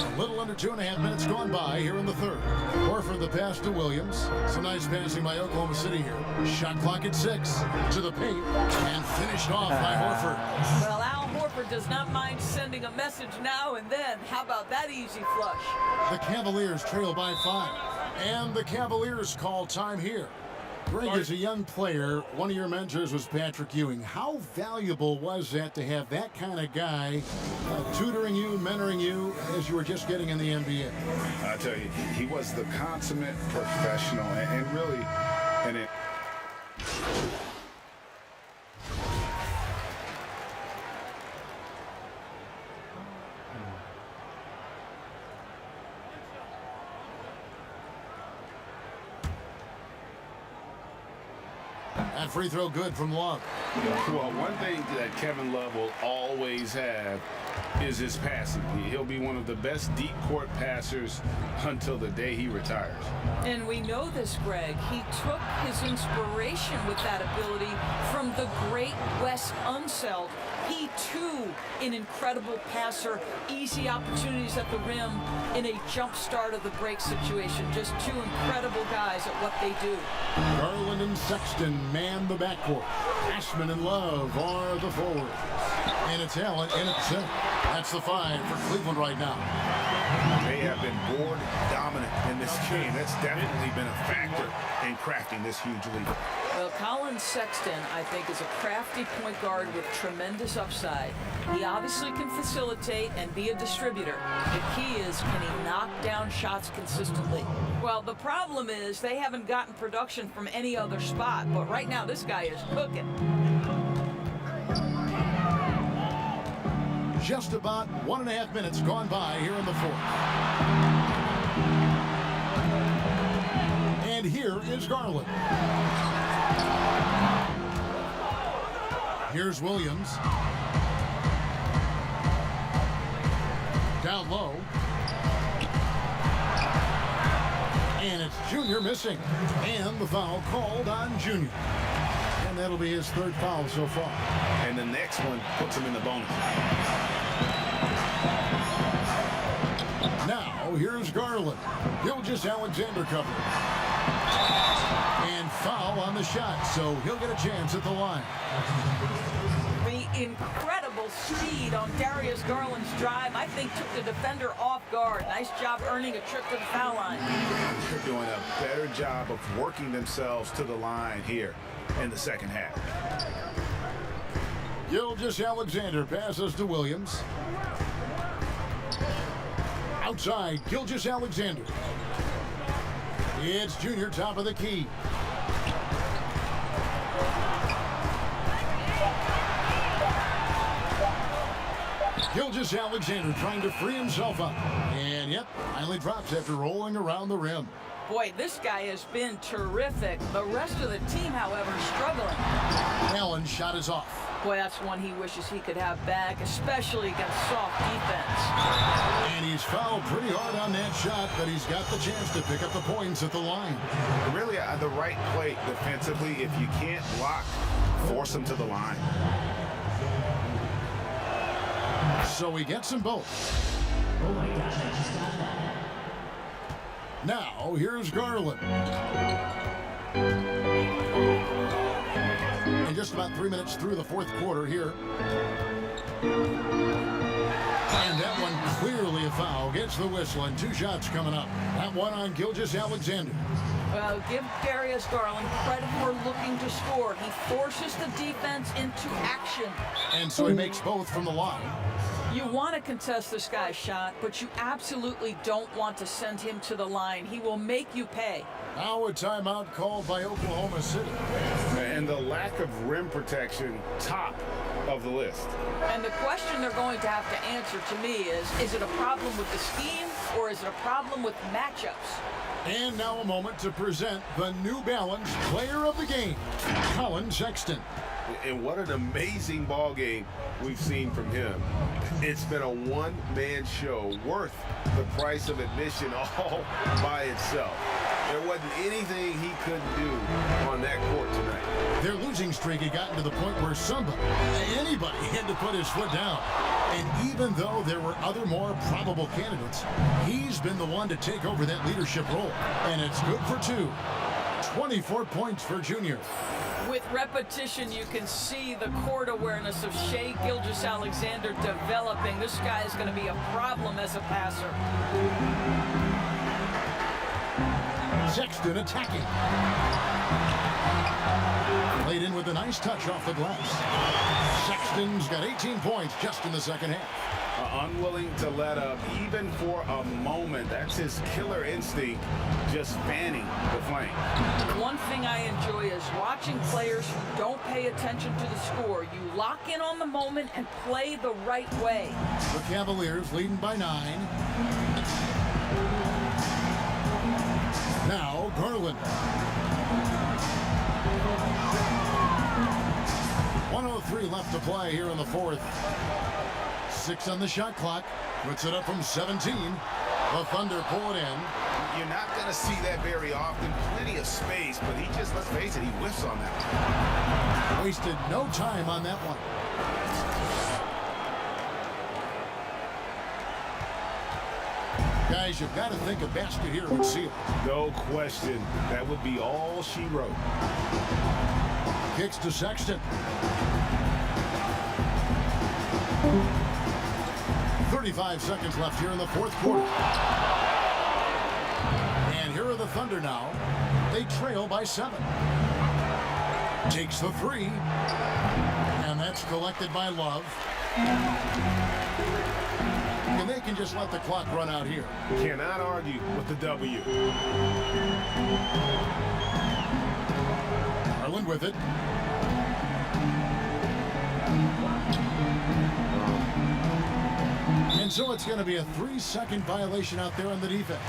A little under 2.5 minutes gone by here in the third. Horford the pass to Williams. Some nice passing by Oklahoma City here. Shot clock at 6. To the paint. And finished off by Horford. Well, Al Horford does not mind sending a message now and then. How about that easy flush? The Cavaliers trail by 5. And the Cavaliers call time here. Greg, as a young player, one of your mentors was Patrick Ewing. How valuable was that to have that kind of guy tutoring you, mentoring you as you were just getting in the NBA? I tell you, he was the consummate professional and really an That free throw good from Love. Well, one thing that Kevin Love will always have is his passing. He'll be one of the best deep court passers until the day he retires. And we know this, Greg. He took his inspiration with that ability from the great Wes Unseld. He, too, an incredible passer, easy opportunities at the rim in a jump start of the break situation. Just two incredible guys at what they do. Garland and Sexton man the backcourt. Ashman and Love are the forwards. And it's Allen and it's Zip. That's the 5 for Cleveland right now. They have been board dominant in this game. That's definitely been a factor in crafting this huge lead. Well, Colin Sexton, I think, is a crafty point guard with tremendous upside. He obviously can facilitate and be a distributor. The key is, can he knock down shots consistently? Well, the problem is they haven't gotten production from any other spot, but right now this guy is cooking. Just about 1.5 minutes gone by here in the fourth. And here is Garland. Here's Williams. Down low. And it's Junior missing. And the foul called on Junior. And that'll be his 3rd foul so far. And the next one puts him in the bonus. Now, here's Garland. Gilgeous-Alexander cover. And foul on the shot, so he'll get a chance at the line. The incredible speed on Darius Garland's drive, I think, took the defender off guard. Nice job earning a trip to the foul line. They're doing a better job of working themselves to the line here in the second half. Gilgeous-Alexander passes to Williams. Outside, Gilgeous-Alexander. It's Junior, top of the key. Gilgeous-Alexander trying to free himself up. And yep, finally drops after rolling around the rim. Boy, this guy has been terrific. The rest of the team, however, struggling. Allen's shot is off. Boy, that's one he wishes he could have back, especially against soft defense. And he's fouled pretty hard on that shot, but he's got the chance to pick up the points at the line. Really, the right play defensively. If you can't block, force him to the line. So he gets them both. Oh my gosh, I just got that. Now, here's Garland. And just about 3 minutes through the fourth quarter here. And that one clearly a foul. Gets the whistle and 2 shots coming up. That one on Gilgeous-Alexander. Well, give Darius Garland credit for looking to score. He forces the defense into action. And so he makes both from the line. You want to contest this guy's shot, but you absolutely don't want to send him to the line. He will make you pay. Now a timeout called by Oklahoma City. And the lack of rim protection, top of the list. And the question they're going to have to answer to me is it a problem with the scheme or is it a problem with matchups? And now a moment to present the New Balance Player of the Game, Colin Sexton. And what an amazing ball game we've seen from him. It's been a one-man show worth the price of admission all by itself. There wasn't anything he couldn't do on that court tonight. Their losing streak had gotten to the point where anybody had to put his foot down. And even though there were other more probable candidates, he's been the one to take over that leadership role. And it's good for 2. 24 points for Junior. With repetition, you can see the court awareness of Shai Gilgeous-Alexander developing. This guy is going to be a problem as a passer. Sexton attacking. Played in with a nice touch off the glass. Sexton's got 18 points just in the second half. Unwilling to let up even for a moment. That's his killer instinct, just fanning the flame. One thing I enjoy is watching players who don't pay attention to the score. You lock in on the moment and play the right way. The Cavaliers leading by 9. Now Garland. 2:03 left to play here in the fourth. 6 on the shot clock. Puts it up from 17. The Thunder pull it in. You're not going to see that very often. Plenty of space, but he just, let's face it, he whiffs on that one. Wasted no time on that one. Guys, you've got to think a basket here would seal it. No question. That would be all she wrote. Kicks to Sexton. 35 seconds left here in the fourth quarter. And here are the Thunder now. They trail by 7. Takes the 3. And that's collected by Love. And they can just let the clock run out here. Cannot argue with the W. Garland with it. And so it's going to be a 3-second violation out there on the defense.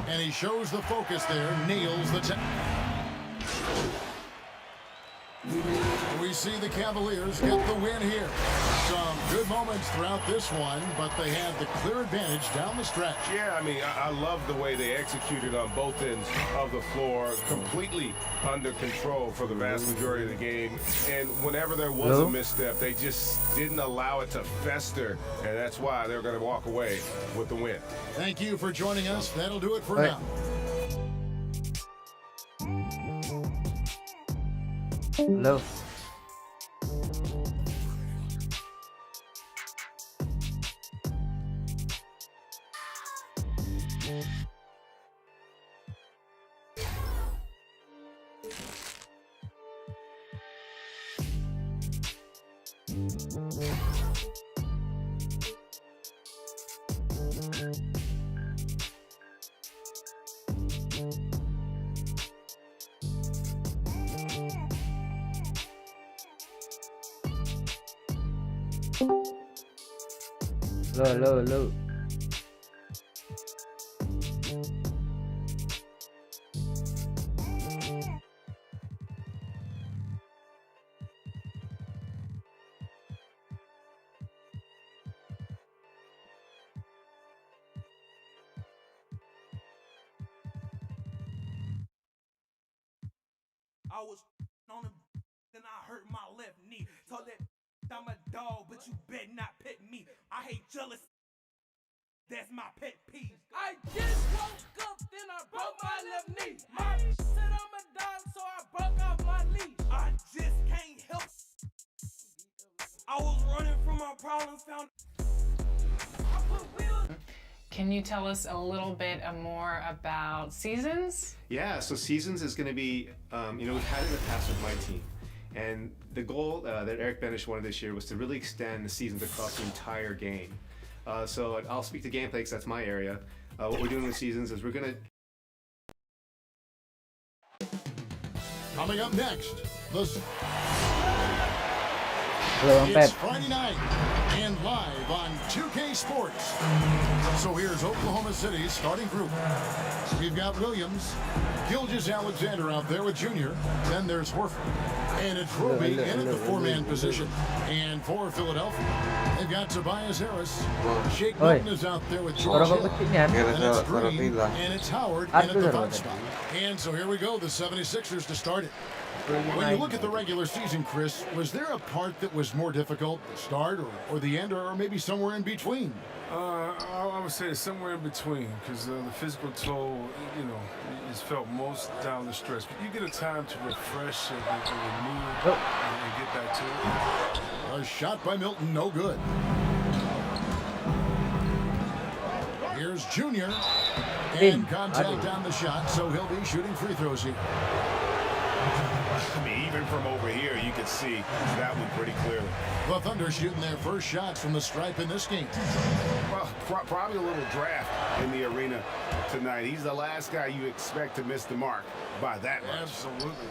And he shows the focus there, nails the tap. We see the Cavaliers get the win here. Some good moments throughout this one, but they had the clear advantage down the stretch. Yeah, I mean, I love the way they executed on both ends of the floor, completely under control for the vast majority of the game. And whenever there was a misstep, they just didn't allow it to fester, and that's why they're going to walk away with the win. Thank you for joining us. That'll do it for now. Hello. Hello. I was on him, then I hurt my left knee. Told that I'm a dog, but you bet not pet me. I hate jealous. That's my pet peeve. I just woke up, then I broke my left knee. My said I'm a dog, so I broke off my leash. I just can't help. I was running from my problems, found. I put wheels. Can you tell us a little bit more about Seasons? Yeah, so Seasons is going to be, we've had it in the past with my team. And the goal that Eric Benish wanted this year was to really extend the seasons across the entire game. So I'll speak to gameplay because that's my area. What we're doing with Seasons is we're going to... Coming up next, it's Friday night and live on 2K Sports. So here's Oklahoma City's starting group. We've got Williams, Gilgeous-Alexander out there with Junior. Then there's Horford. And it's Roby in at the 4-man position. And for Philadelphia, they've got Tobias Harris. Shake Milton is out there with George Hill. And it's Green. And it's Howard in at the 5 spot. And so here we go, the 76ers to start it. When you look at the regular season, Chris, was there a part that was more difficult, the start or the end, or maybe somewhere in between? I would say somewhere in between, because the physical toll, is felt most down the stretch. But you get a time to refresh and renew and get back to it. A shot by Milton, no good. Here's Junior, and contact on the shot, so he'll be shooting free throws here. I mean, even from over here, you can see that one pretty clearly. The Thunder shooting their first shots from the stripe in this game. Well, probably a little draft in the arena tonight. He's the last guy you expect to miss the mark by that much. Absolutely.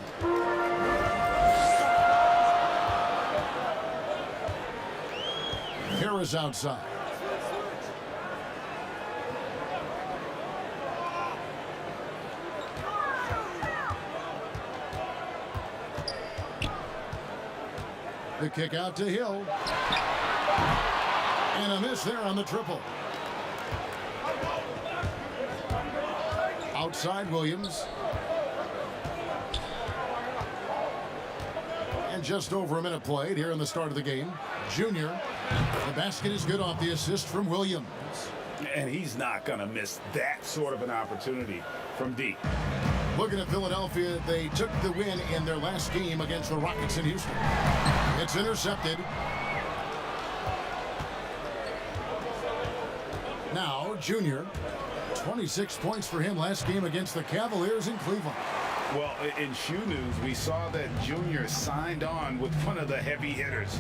Harris outside. The kick out to Hill. And a miss there on the triple. Outside Williams. And just over a minute played here in the start of the game. Junior. The basket is good off the assist from Williams. And he's not going to miss that sort of an opportunity from deep. Looking at Philadelphia, they took the win in their last game against the Rockets in Houston. It's intercepted. Now, Junior, 26 points for him last game against the Cavaliers in Cleveland. Well, in shoe news, we saw that Junior signed on with one of the heavy hitters.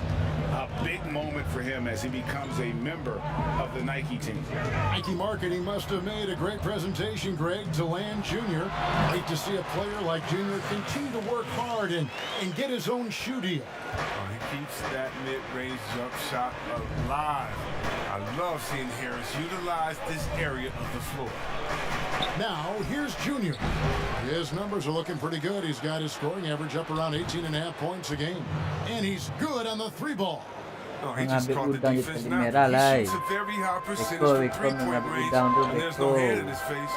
A big moment for him as he becomes a member of the Nike team. Nike marketing must have made a great presentation, Greg, to land Junior. Great to see a player like Junior continue to work hard and get his own shoe deal. Oh, he keeps that mid-range jump shot alive. I love seeing Harris utilize this area of the floor. Now, here's Junior. His numbers are looking pretty good. He's got his scoring average up around 18.5 points a game. And he's good on the three ball. Oh, he just caught the defense now. He shoots a very high percentage from three-point range, and there's no hand in his face.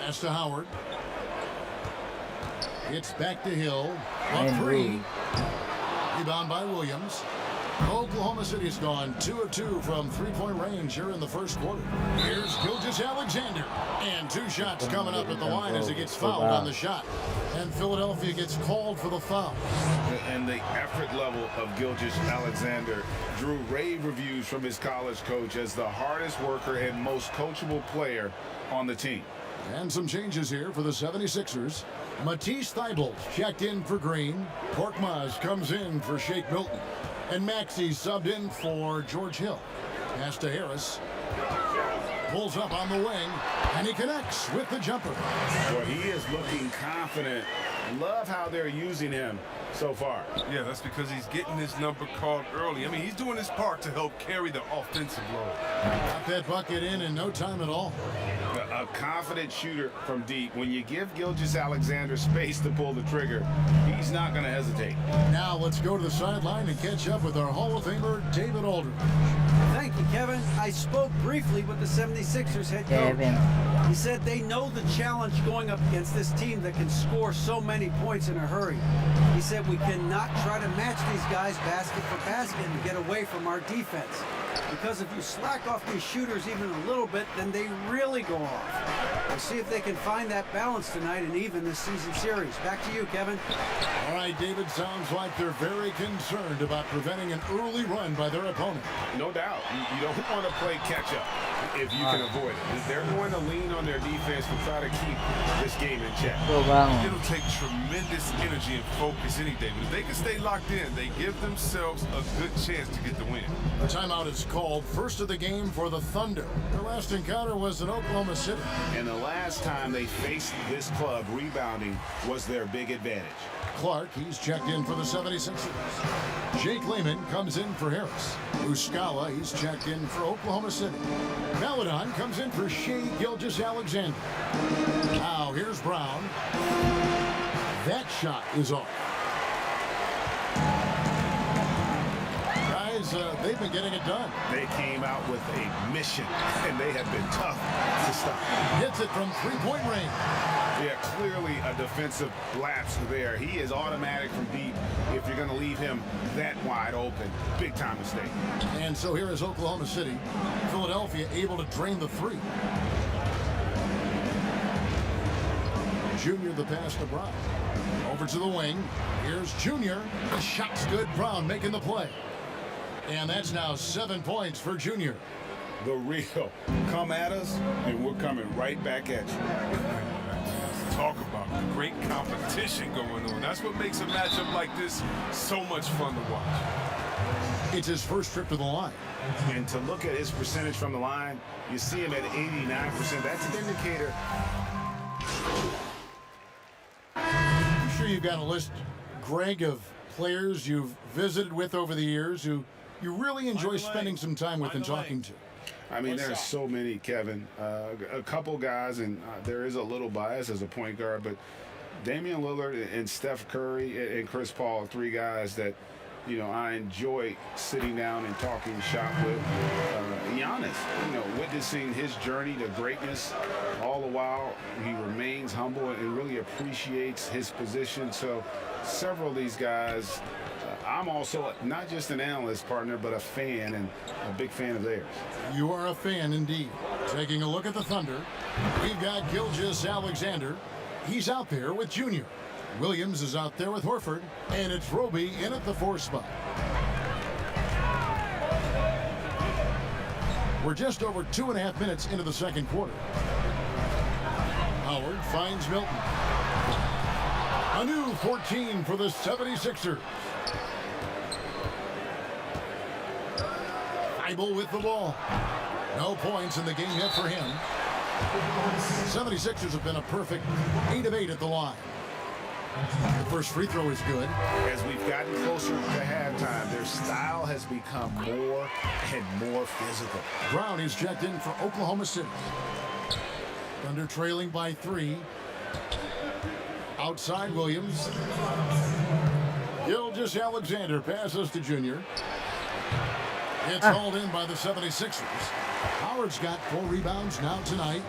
Pass to Howard. It's back to Hill. On three. Rebound by Williams. Oklahoma City's gone 2 of 2 from three-point range here in the first quarter. Here's Gilgeous-Alexander. And 2 shots coming up at the line as he gets fouled on the shot. And Philadelphia gets called for the foul. And the effort level of Gilgeous-Alexander drew rave reviews from his college coach as the hardest worker and most coachable player on the team. And some changes here for the 76ers. Matisse Thybulle checked in for Green. Korkmaz comes in for Shake Milton. And Maxey subbed in for George Hill. Pass to Harris. Pulls up on the wing, and he connects with the jumper. Well, he is looking confident. Love how they're using him so far. Yeah, that's because he's getting his number called early. I mean, he's doing his part to help carry the offensive load. Got that bucket in no time at all. A confident shooter from deep. When you give Gilgeous-Alexander space to pull the trigger, he's not going to hesitate. Now let's go to the sideline and catch up with our Hall of Famer, David Aldridge. Thank you, Kevin. I spoke briefly with the 76ers head coach. He said they know the challenge going up against this team that can score so many points in a hurry. He said we cannot try to match these guys basket for basket and get away from our defense. Because if you slack off these shooters even a little bit, then they really go off. We'll see if they can find that balance tonight and even this season series. Back to you, Kevin. All right, David, sounds like they're very concerned about preventing an early run by their opponent. No doubt. You don't want to play catch-up if you can avoid it. They're going to lean on their defense to try to keep this game in check. It'll take tremendous energy and focus any day, but if they can stay locked in, they give themselves a good chance to get the win. The timeout is called. First of the game for the Thunder. Their last encounter was in Oklahoma City. And the last time they faced this club, rebounding was their big advantage. Clark, he's checked in for the 76ers. Jake Lehman comes in for Harris. Muscala, he's checked in for Oklahoma City. Maladon comes in for Shai Gilgeous-Alexander. Now here's Brown. That shot is off. Guys, they've been getting it done. They came out with a mission, and they have been tough to stop. Hits it from three-point range. Yeah, clearly a defensive lapse there. He is automatic from deep if you're going to leave him that wide open. Big time mistake. And so here is Oklahoma City. Philadelphia able to drain the three. Junior the pass to Brown. Over to the wing. Here's Junior. The shot's good. Brown making the play. And that's now 7 points for Junior. The real. Come at us, and we're coming right back at you. Talk about great competition going on. That's what makes a matchup like this so much fun to watch. It's his first trip to the line. And to look at his percentage from the line, you see him at 89%. That's an indicator. I'm sure you've got a list, Greg, of players you've visited with over the years who you really enjoy spending some time with and talking to. I mean, there's so many, Kevin. A couple guys, and there is a little bias as a point guard, but Damian Lillard and Steph Curry and Chris Paul are three guys that, you know, I enjoy sitting down and talking shop with. Giannis, you know, witnessing his journey to greatness, all the while he remains humble and really appreciates his position. So several of these guys, I'm also not just an analyst, partner, but a fan, and a big fan of theirs. You are a fan indeed. Taking a look at the Thunder, we've got Gilgeous-Alexander. He's out there with Junior. Williams is out there with Horford, and it's Roby in at the 4 spot. We're just over 2.5 minutes into the second quarter. Howard finds Milton. A new 14 for the 76ers. Eibel with the ball. No points in the game yet for him. 76ers have been a perfect 8 of 8 at the line. The first free throw is good. As we've gotten closer to halftime, their style has become more and more physical. Brown is checked in for Oklahoma City. Thunder trailing by 3. Outside Williams. Gilgeous-Alexander passes to Junior. It's hauled in by the 76ers. Howard's got 4 rebounds now tonight.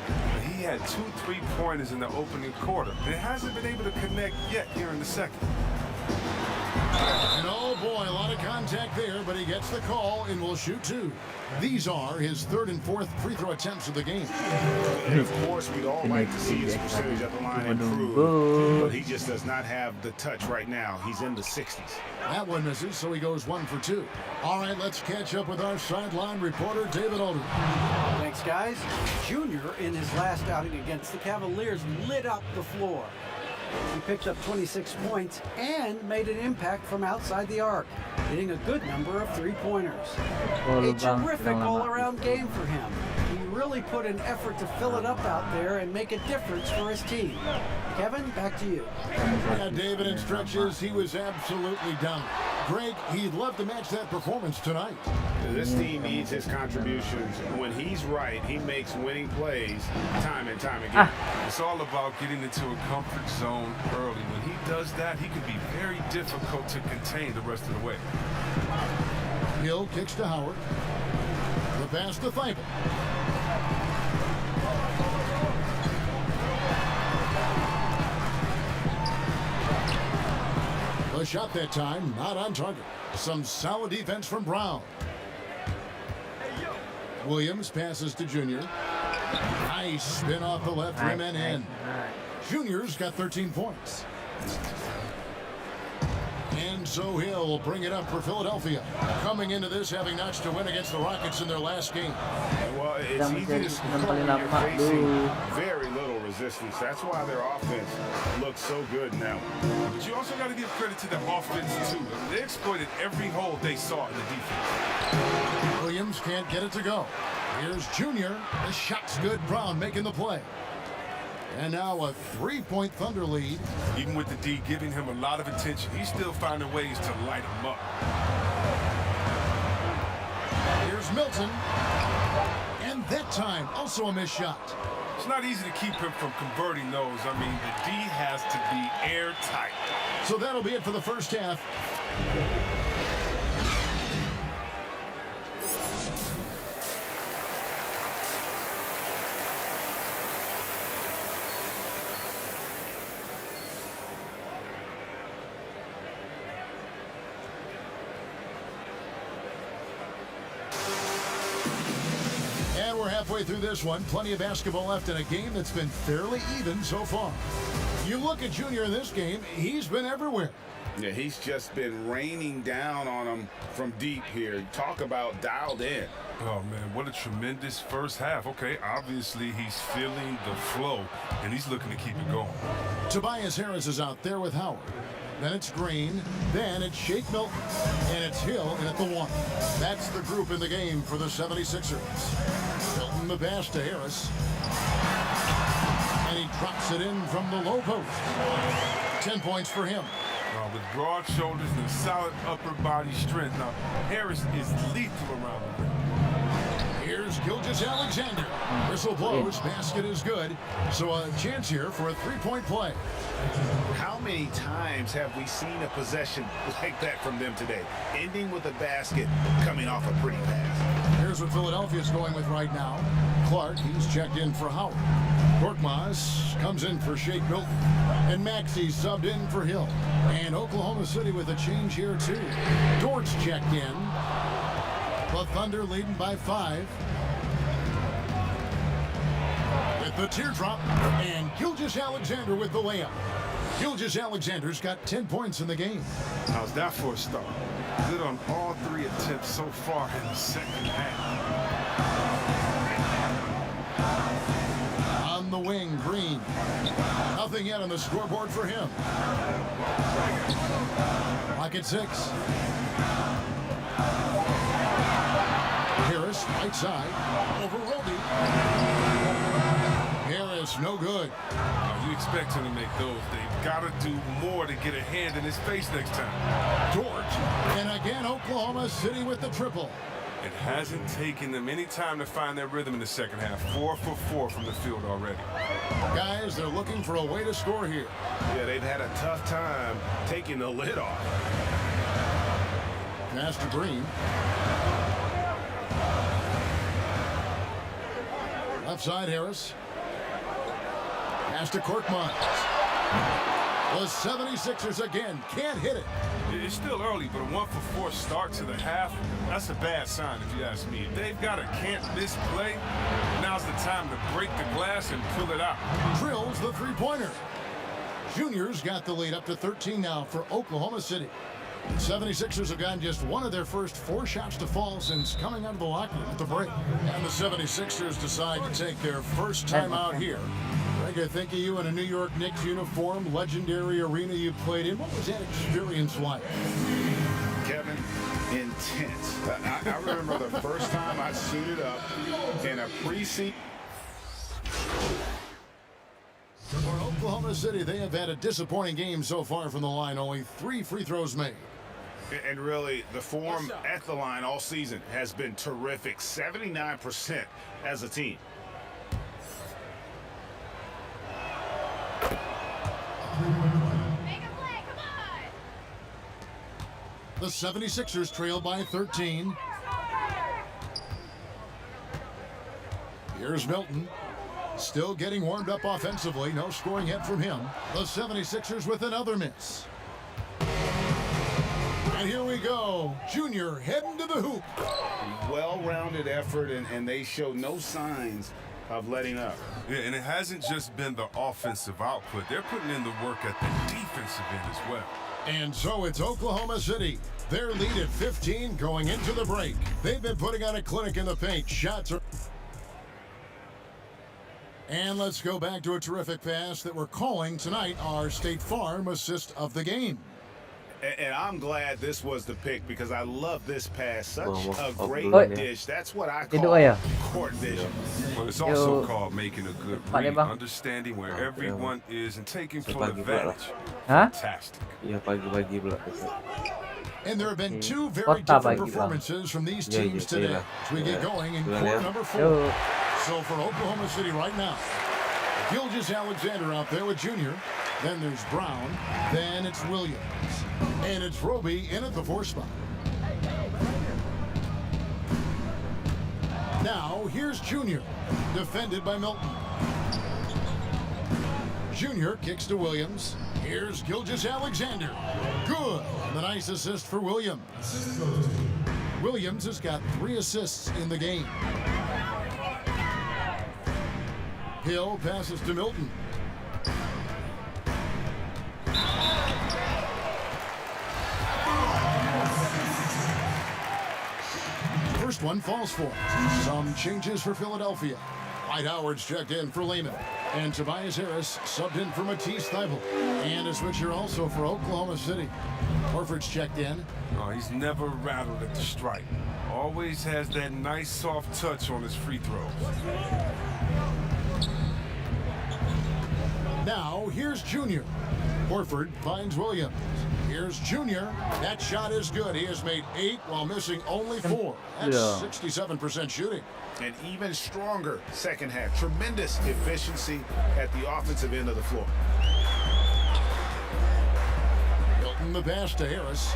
He had 2 3-pointers in the opening quarter. And hasn't been able to connect yet here in the second. And oh boy, a lot of contact there, but he gets the call and will shoot 2. These are his 3rd and 4th free throw attempts of the game. And of course, we'd all like to see his percentage at the line improve, but he just does not have the touch right now. He's in the 60s. That one misses, so he goes 1 for 2. All right, let's catch up with our sideline reporter, David Alden. Thanks, guys. Junior, in his last outing against the Cavaliers, lit up the floor. He picked up 26 points and made an impact from outside the arc, hitting a good number of 3-pointers. A terrific all-around game for him. He really put an effort to fill it up out there and make a difference for his team. Kevin, back to you. Yeah, David, in stretches, he was absolutely down. Greg, he'd love to match that performance tonight. This team needs his contributions. When he's right, he makes winning plays time and time again. It's all about getting into a comfort zone early. When he does that, he can be very difficult to contain the rest of the way. Hill kicks to Howard. The pass to Thibault. The shot that time, not on target. Some solid defense from Brown. Williams passes to Junior. Nice spin off the left rim and in. Junior's got 13 points. And so he'll bring it up for Philadelphia. Coming into this, having notched a win against the Rockets in their last game. Well, it's easy to score when you're facing very little resistance. That's why their offense looks so good now. But you also got to give credit to the offense, too. They exploited every hole they saw in the defense. Williams can't get it to go. Here's Junior. The shot's good. Brown making the play. And now a 3-point Thunder lead. Even with the D giving him a lot of attention, he's still finding ways to light him up. Here's Milton. And that time, also a missed shot. It's not easy to keep him from converting those. I mean, the D has to be airtight. So that'll be it for the first half. Halfway through this one, plenty of basketball left in a game that's been fairly even so far. You look at Junior in this game, he's been everywhere. Yeah, he's just been raining down on them from deep here. Talk about dialed in. Oh, man, what a tremendous first half. Okay, obviously he's feeling the flow, and he's looking to keep it going. Tobias Harris is out there with Howard. Then it's Green. Then it's Shake Milton. And it's Hill in at the 1. That's the group in the game for the 76ers. Milton the pass to Harris. And he drops it in from the low post. 10 points for him. With broad shoulders and solid upper body strength. Now, Harris is lethal around the rim. Here's Here's Gilgeous-Alexander. Whistle blows, basket is good. So a chance here for a three-point play. How many times have we seen a possession like that from them today? Ending with a basket, coming off a pretty pass. Here's what Philadelphia's going with right now. Clark, he's checked in for Howard. Korkmaz comes in for Shake Milton. And Maxey subbed in for Hill. And Oklahoma City with a change here too. Dort's checked in. The Thunder leading by 5. With the teardrop. And Gilgeous-Alexander with the layup. Gilgeous-Alexander's got 10 points in the game. How's that for a start? Good on all 3 attempts so far in the second half. On the wing, Green. Nothing yet on the scoreboard for him. Clock at 6. Harris, right side. Over Roby. Harris, no good. You expect him to make those. They've got to do more to get a hand in his face next time. Dort. And again, Oklahoma City with the triple. It hasn't taken them any time to find their rhythm in the second half. 4 for 4 from the field already. Guys, they're looking for a way to score here. Yeah, they've had a tough time taking the lid off. Pass to Green. Left side, Harris. Pass to Korkmaz. The 76ers again can't hit it. It's still early, but a 1 for 4 start to the half, that's a bad sign if you ask me. If they've got a can't-miss play, now's the time to break the glass and pull it out. Drills the three-pointer. Junior's got the lead up to 13 now for Oklahoma City. The 76ers have gotten just one of their first 4 shots to fall since coming out of the locker room at the break. And the 76ers decide to take their first time out here. Greg, I think of you in a New York Knicks uniform, legendary arena you played in. What was that experience like? Kevin, intense. I remember the first time I suited up in a preseason. For Oklahoma City, they have had a disappointing game so far from the line. Only 3 free throws made. And really, the form at the line all season has been terrific. 79% as a team. Make a play, come on! The 76ers trail by 13. Here's Milton. Still getting warmed up offensively. No scoring yet from him. The 76ers with another miss. And here we go. Junior heading to the hoop. Well-rounded effort, and they show no signs of letting up. Yeah, and it hasn't just been the offensive output. They're putting in the work at the defensive end as well. And so it's Oklahoma City. Their lead at 15 going into the break. They've been putting on a clinic in the paint. Shots are... And let's go back to a terrific pass that we're calling tonight our State Farm assist of the game. And I'm glad this was the pick because I love this pass. Such a great dish. That's what I call court vision. Well, it's also called making a good read, understanding where everyone is and taking full advantage. Fantastic. And there have been 2 very different performances from these teams today as we get going in quarter number 4. So for Oklahoma City right now, Gilgeous-Alexander out there with Junior. Then there's Brown. Then it's Williams. And it's Roby in at the 4 spot. Now, here's Junior. Defended by Milton. Junior kicks to Williams. Here's Gilgeous-Alexander. Good. And a nice assist for Williams. Williams has got 3 assists in the game. Hill passes to Milton. First one falls for. Some changes for Philadelphia. Dwight Howard's checked in for Lehman. And Tobias Harris subbed in for Matisse Thybulle. And a switcher also for Oklahoma City. Horford's checked in. Oh, he's never rattled at the strike. Always has that nice soft touch on his free throws. Now, here's Junior. Horford finds Williams. Here's Junior. That shot is good. He has made 8 while missing only 4. That's 67% shooting. An even stronger second half. Tremendous efficiency at the offensive end of the floor. Hilton the pass to Harris.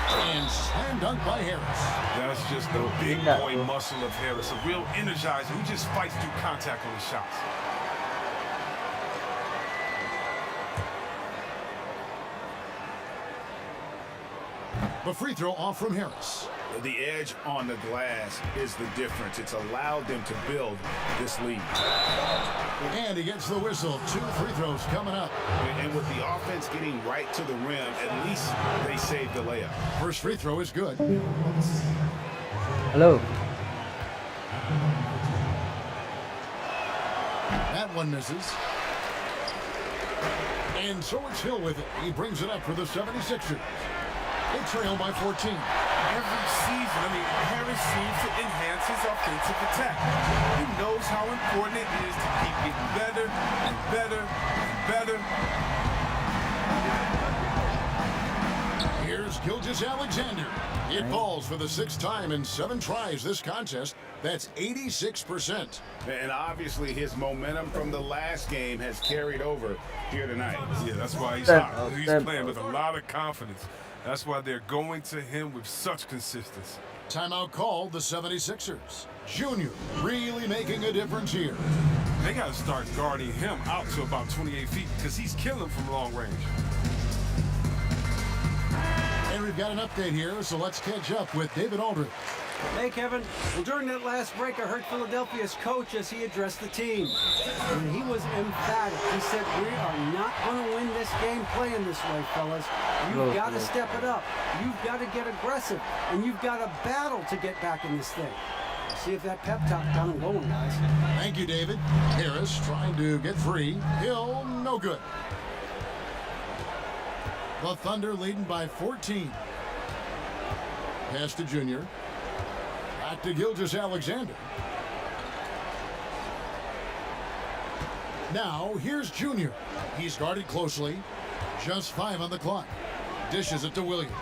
And slam dunk by Harris. That's just the big boy muscle of Harris. A real energizer who just fights through contact on his shots. The free throw off from Harris. The edge on the glass is the difference. It's allowed them to build this lead. And he gets the whistle. 2 free throws coming up. And with the offense getting right to the rim, at least they saved the layup. First free throw is good. Hello. That one misses. And so it's Hill with it. He brings it up for the 76ers. They trail by 14. Every season, Harris seems to enhance his offensive attack. He knows how important it is to keep getting better and better and better. Here's Gilgeous-Alexander. It falls for the 6th time in 7 tries this contest. That's 86%. And obviously his momentum from the last game has carried over here tonight. Yeah, that's why he's hot. He's playing with a lot of confidence. That's why they're going to him with such consistency. Timeout called the 76ers. Junior really making a difference here. They got to start guarding him out to about 28 feet because he's killing from long range. And we've got an update here, so let's catch up with David Aldridge. Hey, Kevin. Well, during that last break, I heard Philadelphia's coach as he addressed the team. And he was emphatic. He said, we are not going to win this game playing this way, fellas. You've got to step it up. You've got to get aggressive. And you've got to battle to get back in this thing. See if that pep talk got him going, guys. Thank you, David. Harris trying to get free. Hill, no good. The Thunder leading by 14. Pass to Junior. Back to Gilgeous-Alexander. Now, here's Junior. He's guarded closely. Just 5 on the clock. Dishes it to Williams.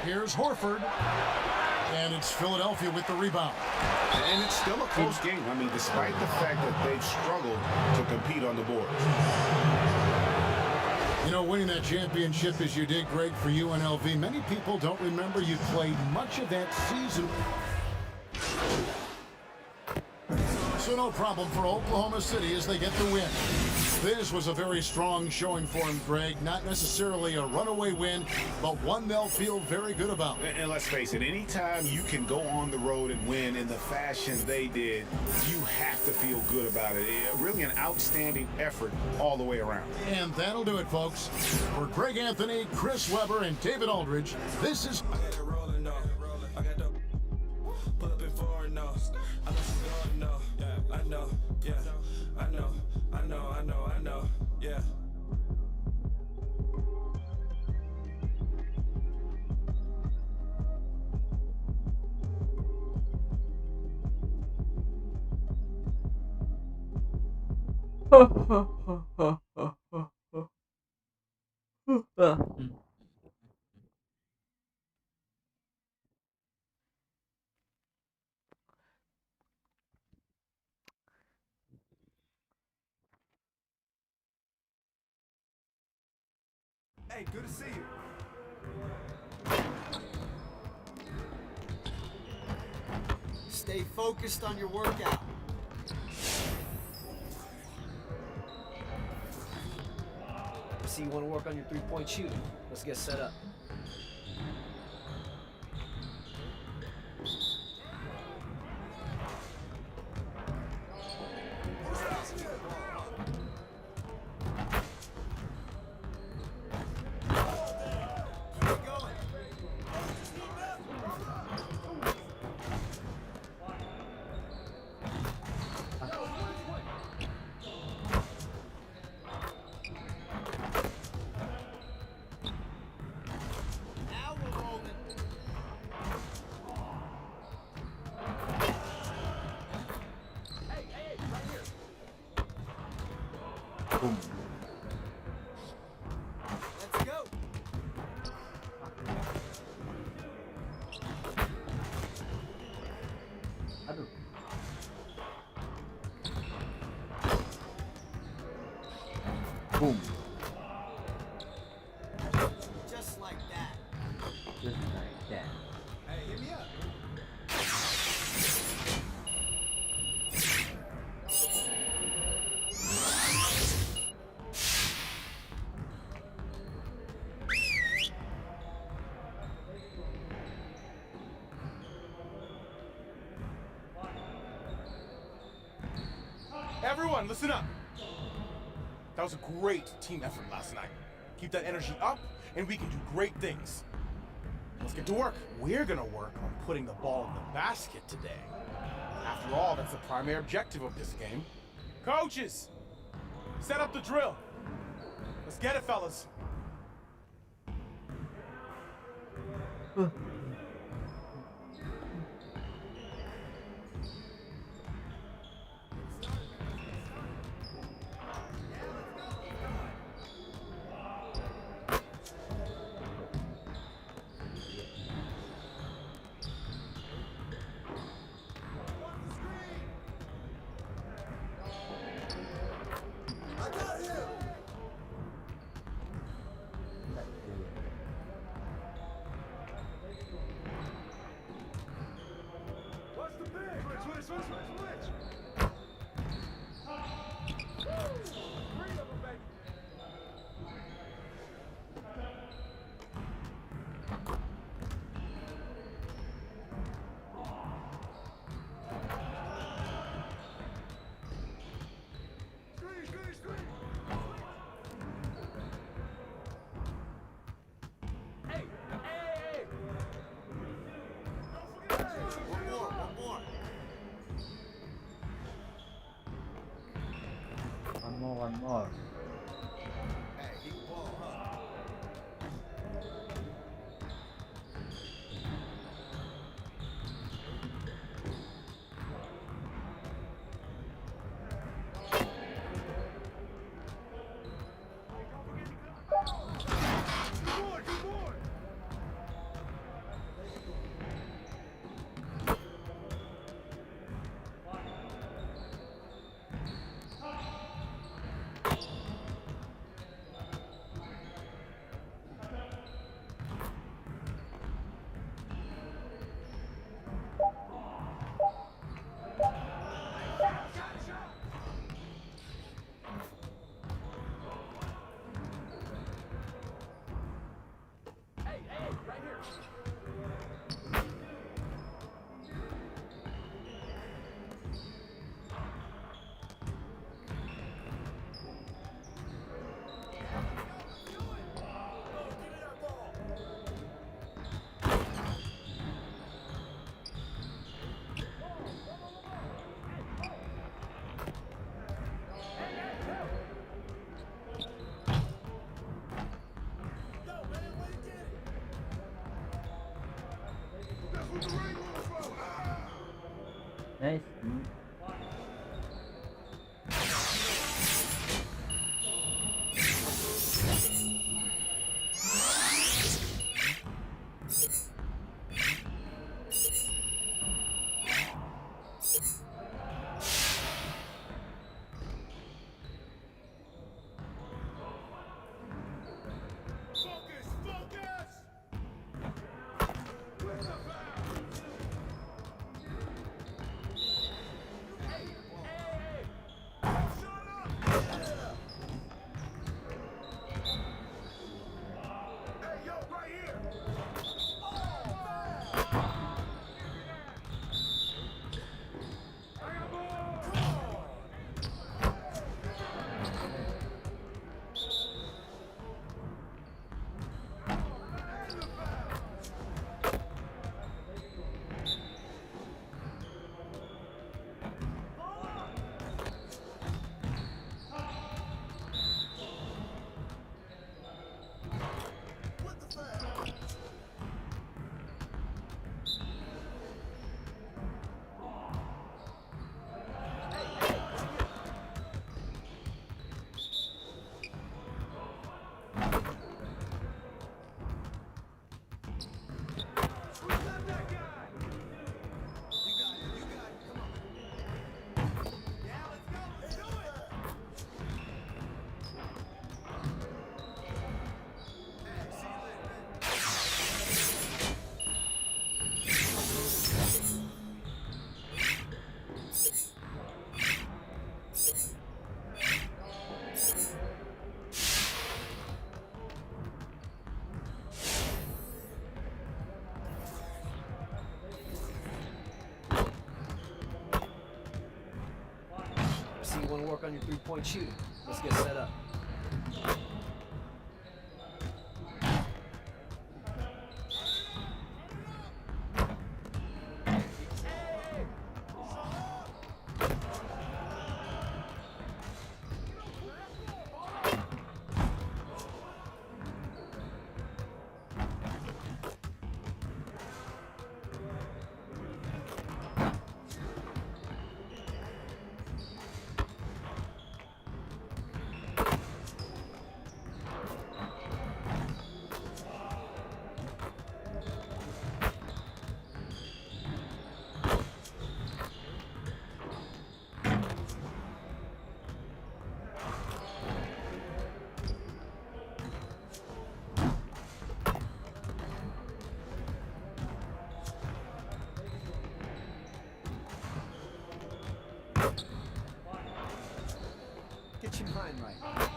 Here's Horford. And it's Philadelphia with the rebound. And it's still a close game. Despite the fact that they've struggled to compete on the board. You know, winning that championship as you did, Greg, for UNLV, many people don't remember you played much of that season. So no problem for Oklahoma City as they get the win. This was a very strong showing for him, Greg. Not necessarily a runaway win, but one they'll feel very good about. And let's face it, anytime you can go on the road and win in the fashion they did, you have to feel good about it. Really an outstanding effort all the way around. And that'll do it, folks. For Greg Anthony, Chris Webber, and David Aldridge, this is... I know, yeah. Hey, good to see you. Stay focused on your workout. I see you want to work on your three-point shooting. Let's get set up. Let's go. Boom. Just like that. Just like that. Hey, hit me up. Everyone, listen up. That was a great team effort last night. Keep that energy up, and we can do great things. Let's get to work. We're gonna work on putting the ball in the basket today. After all, that's the primary objective of this game. Coaches, set up the drill. Let's get it, fellas. One more. Nice. want to work on your three-point shooting. Let's get set up. Get your mind right.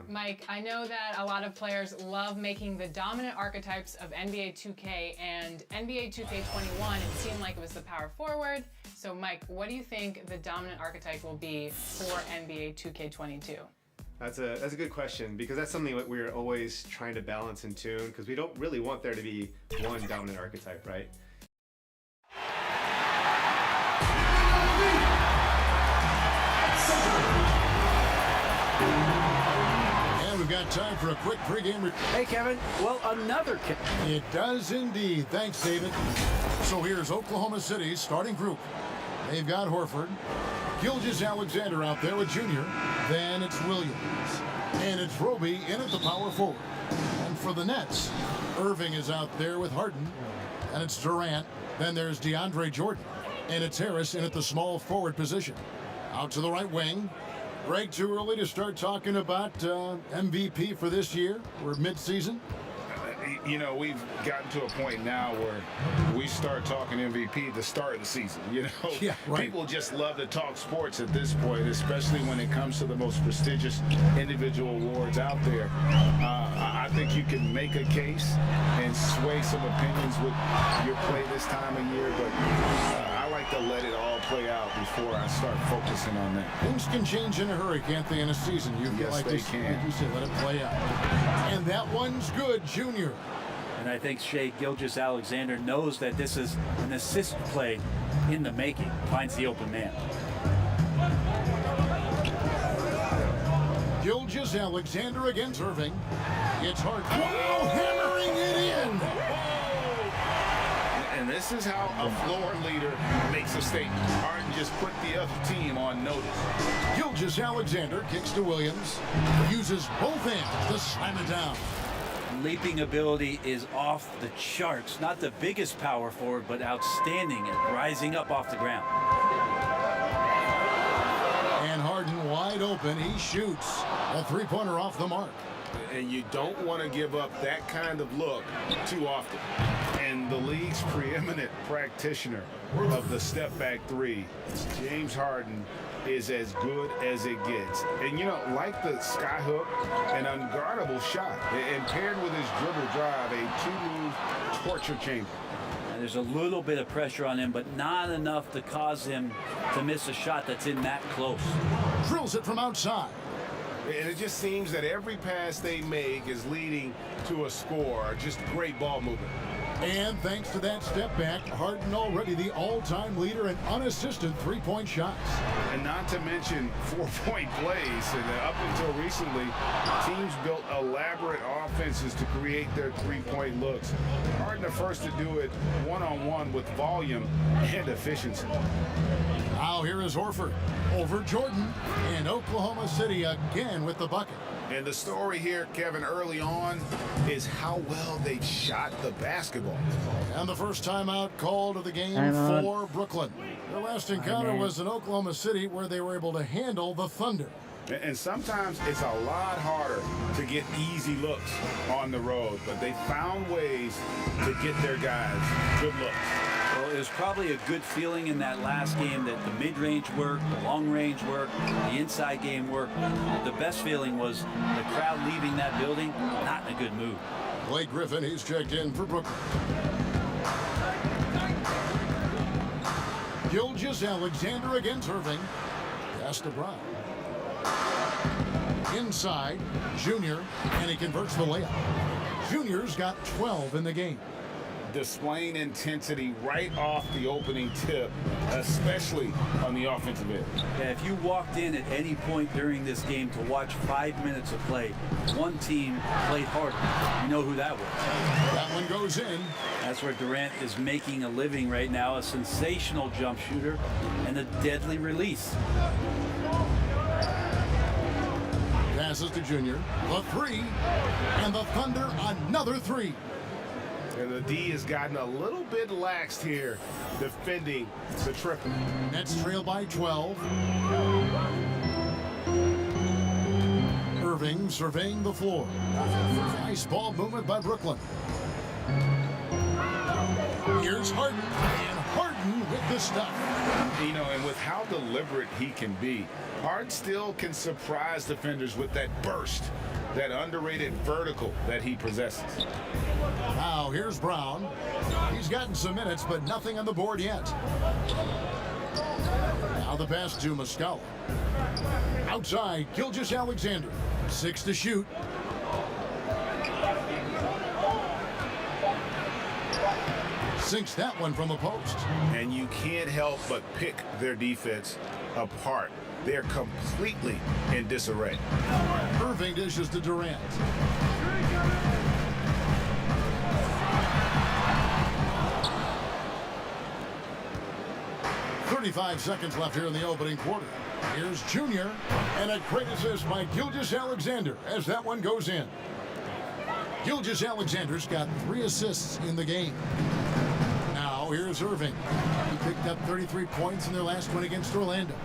Mike, I know that a lot of players love making the dominant archetypes of NBA 2K and NBA 2K21. It seemed like it was the power forward. So Mike, what do you think the dominant archetype will be for NBA 2K22? That's a good question, because that's something that we're always trying to balance and tune, because we don't really want there to be one dominant archetype, right? And we've got time for a quick pregame. Hey, Kevin. Well, another kick. It does indeed. Thanks, David. So here's Oklahoma City's starting group. They've got Horford, Gilgeous-Alexander out there with Junior. Then it's Williams. And it's Roby in at the power forward. And for the Nets, Irving is out there with Harden. And it's Durant. Then there's DeAndre Jordan. And it's Harris in at the small forward position. Out to the right wing. Greg, too early to start talking about MVP for this year? We're mid-season. You know, we've gotten to a point now where we start talking MVP at the start of the season. You know, yeah, right. People just love to talk sports at this point, especially when it comes to the most prestigious individual awards out there. I think you can make a case and sway some opinions with your play this time of year, but I like to let it all play out before I start focusing on that. Things can change in a hurry, can't they, in a season? You feel yes, like they this, can. Like you said, let it play out. And that one's good, Junior. And I think Shai Gilgeous-Alexander knows that this is an assist play in the making. Finds the open man. Gilgeous Alexander against Irving. It's hard. Wow, hammering it in. And this is how a floor leader makes a statement. Harden just put the other team on notice. Gilgeous Alexander kicks to Williams. Uses both hands to slam it down. Leaping ability is off the charts. Not the biggest power forward, but outstanding at rising up off the ground. And Harden wide open. He shoots. A three-pointer off the mark. And you don't want to give up that kind of look too often. And the league's preeminent practitioner of the step-back three, James Harden, is as good as it gets. And, you know, like the skyhook, an unguardable shot. And paired with his dribble drive, a two-move torture chamber. And there's a little bit of pressure on him, but not enough to cause him to miss a shot that's in that close. Drills it from outside. And it just seems that every pass they make is leading to a score. Just great ball movement. And thanks to that step back, Harden already the all-time leader in unassisted three-point shots. And not to mention four-point plays. And up until recently, teams built elaborate offenses to create their three-point looks. Harden the first to do it one-on-one with volume and efficiency. Now here is Horford over Jordan, and Oklahoma City again with the bucket. And the story here, Kevin, early on is how well they shot the basketball. And the first timeout called of the game for Brooklyn. Their last encounter was in Oklahoma City, where they were able to handle the Thunder. And sometimes it's a lot harder to get easy looks on the road, but they found ways to get their guys good looks. Well, it was probably a good feeling in that last game that the mid-range worked, the long-range worked, the inside game worked. The best feeling was the crowd leaving that building, not in a good mood. Blake Griffin, he's checked in for Brooklyn. Gilgeous Alexander against Irving. Pass to Brown. Inside, Junior, and he converts the layup. Junior's got 12 in the game. Displaying intensity right off the opening tip, especially on the offensive end. Yeah, if you walked in at any point during this game to watch 5 minutes of play, one team played harder. You know who that was. That one goes in. That's where Durant is making a living right now, a sensational jump shooter and a deadly release. Passes to Junior. The three, and the Thunder another three. And the D has gotten a little bit laxed here, defending the triple. Nets trail by 12. Irving surveying the floor. Nice ball movement by Brooklyn. Here's Harden, and Harden with the stuff. You know, and with how deliberate he can be, Harden still can surprise defenders with that burst, that underrated vertical that he possesses. Now here's Brown. He's gotten some minutes, but nothing on the board yet. Now the pass to Muscala. Outside, Gilgeous Alexander. 6 to shoot. Sinks that one from the post. And you can't help but pick their defense apart. They're completely in disarray. Irving dishes to Durant. "35 seconds left here in the opening quarter. Here's Junior, and a great assist by Gilgeous Alexander as that one goes in. Gilgeous Alexander's got 3 assists in the game. Now here's Irving. He picked up 33 points in their last one against Orlando.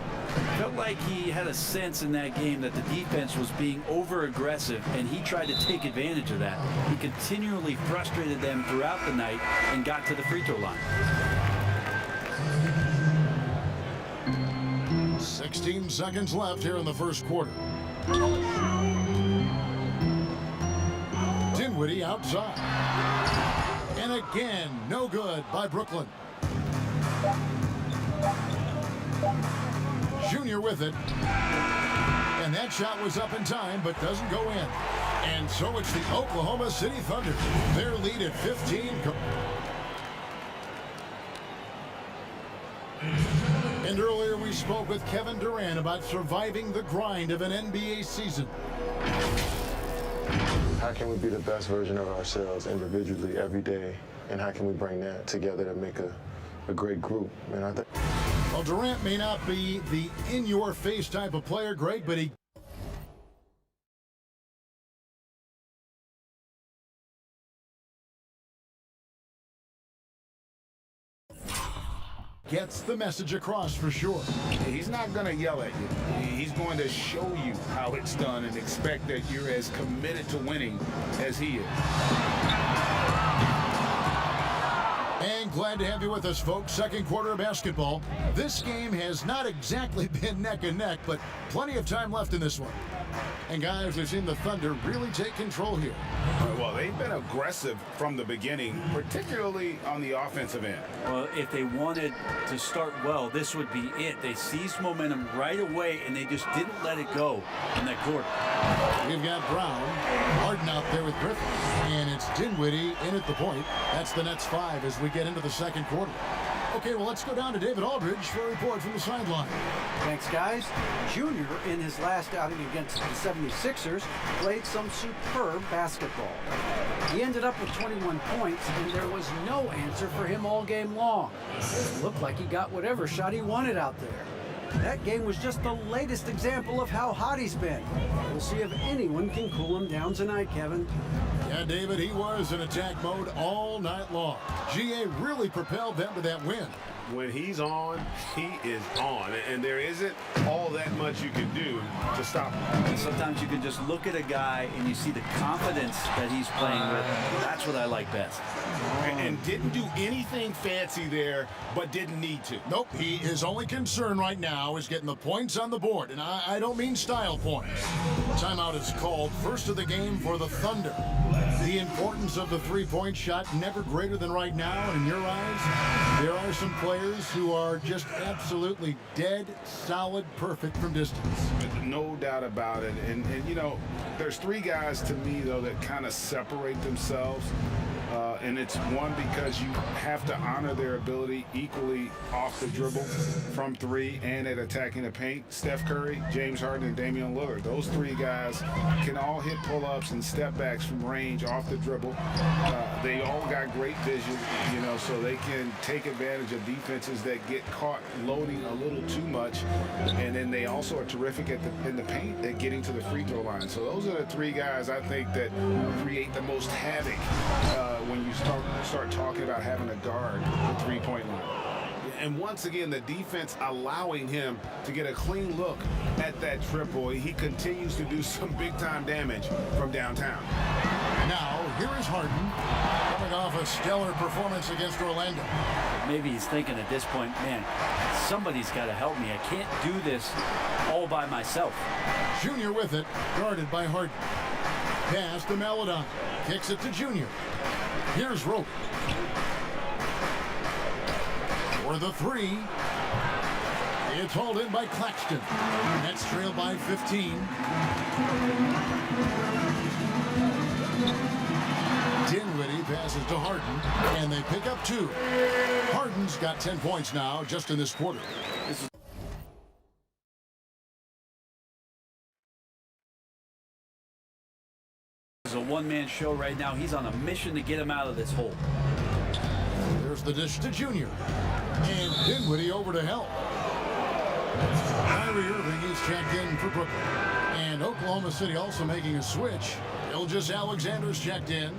Felt like he had a sense in that game that the defense was being over-aggressive, and he tried to take advantage of that. He continually frustrated them throughout the night and got to the free throw line. 16 seconds left here in the first quarter. Dinwiddie outside. And again, no good by Brooklyn. Junior with it. And that shot was up in time, but doesn't go in. And so it's the Oklahoma City Thunder. Their lead at 15. And earlier we spoke with Kevin Durant about surviving the grind of an NBA season. How can we be the best version of ourselves individually every day, and how can we bring that together to make a great group? And I think. Well, Durant may not be the in-your-face type of player, Greg, but he gets the message across for sure. He's not going to yell at you. He's going to show you how it's done and expect that you're as committed to winning as he is. And glad to have you with us, folks. Second quarter of basketball. This game has not exactly been neck and neck, but plenty of time left in this one. And guys, we've seen the Thunder really take control here. Well, they've been aggressive from the beginning, particularly on the offensive end. Well, if they wanted to start well, this would be it. They seized momentum right away, and they just didn't let it go in that quarter. We've got Brown, Harden out there with Griffin, and it's Dinwiddie in at the point. That's the Nets 5 as we get into the second quarter. Okay, well, let's go down to David Aldridge for a report from the sideline. Thanks, guys. Junior, in his last outing against the 76ers, played some superb basketball. He ended up with 21 points, and there was no answer for him all game long. It looked like he got whatever shot he wanted out there. That game was just the latest example of how hot he's been. We'll see if anyone can cool him down tonight, Kevin. Yeah, David, he was in attack mode all night long. GA really propelled them to that win. When he's on, he is on. And there isn't all that much you can do to stop him. And sometimes you can just look at a guy and you see the confidence that he's playing with. That's what I like best. And didn't do anything fancy there, but didn't need to. Nope, his only concern right now is getting the points on the board, and I don't mean style points. Timeout is called, first of the game for the Thunder. The importance of the three-point shot never greater than right now, and in your eyes, there are some players who are just absolutely dead, solid, perfect from distance. No doubt about it. And you know, there's three guys to me, though, that kind of separate themselves. And it's one, because you have to honor their ability equally off the dribble from three and at attacking the paint. Steph Curry, James Harden, and Damian Lillard. Those three guys can all hit pull-ups and step backs from range off the dribble. They all got great vision, you know, so they can take advantage of defenses that get caught loading a little too much. And then they also are terrific in the paint at getting to the free throw line. So those are the three guys I think that create the most havoc when you start talking about having a guard the three-point line. And once again, the defense allowing him to get a clean look at that triple. He continues to do some big-time damage from downtown. Now, here is Harden, coming off a stellar performance against Orlando. Maybe he's thinking at this point, man, somebody's got to help me. I can't do this all by myself. Junior with it, guarded by Harden. Pass to Maladon. Kicks it to Junior. Here's Rope. For the three. It's hauled in by Claxton. Nets trail by 15. Dinwiddie passes to Harden, and they pick up two. Harden's got 10 points now just in this quarter. A one-man show right now. He's on a mission to get him out of this hole. There's the dish to Junior. And Dinwiddie over to help. Kyrie Irving is checked in for Brooklyn. And Oklahoma City also making a switch. Gilgeous Alexander's checked in.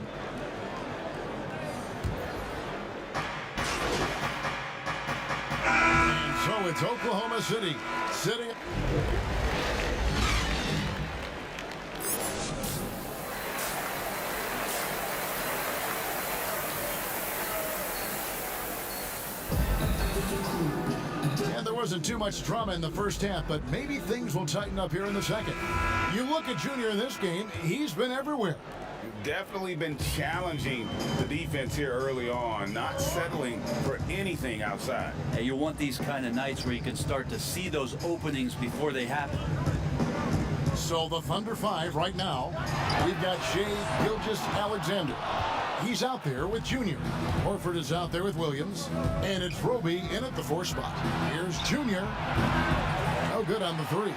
And so it's Oklahoma City sitting. And there wasn't too much drama in the first half, but maybe things will tighten up here in the second. You look at Junior in this game, he's been everywhere. Definitely been challenging the defense here early on, not settling for anything outside. Hey, you want these kind of nights where you can start to see those openings before they happen. So the Thunder 5 right now, we've got Shea Gilgeous Alexander. He's out there with Junior. Horford is out there with Williams. And it's Roby in at the 4 spot. Here's Junior. No good on the 3.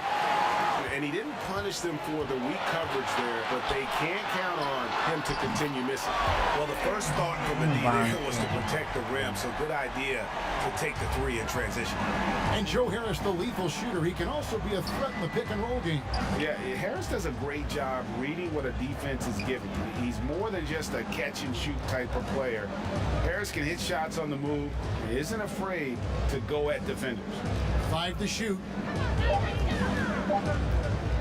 and he didn't punish them for the weak coverage there, but they can't count on him to continue missing. Well, the first thought from the D there was to protect the rim, so good idea to take the three in transition. And Joe Harris, the lethal shooter, he can also be a threat in the pick-and-roll game. Yeah, Harris does a great job reading what a defense is giving. He's more than just a catch-and-shoot type of player. Harris can hit shots on the move. He isn't afraid to go at defenders. 5 to shoot.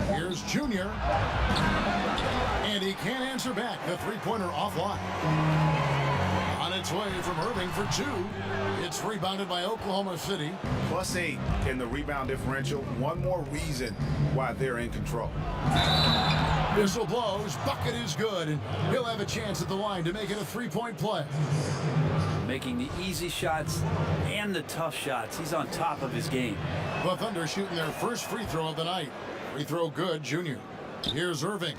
Here's Junior. And he can't answer back. The three-pointer offline. On its way from Irving for 2. It's rebounded by Oklahoma City. +8 in the rebound differential. One more reason why they're in control. Whistle blows. Bucket is good. And he'll have a chance at the line to make it a three-point play. Making the easy shots and the tough shots. He's on top of his game. The Thunder shooting their first free throw of the night. Free throw good, Junior. Here's Irving.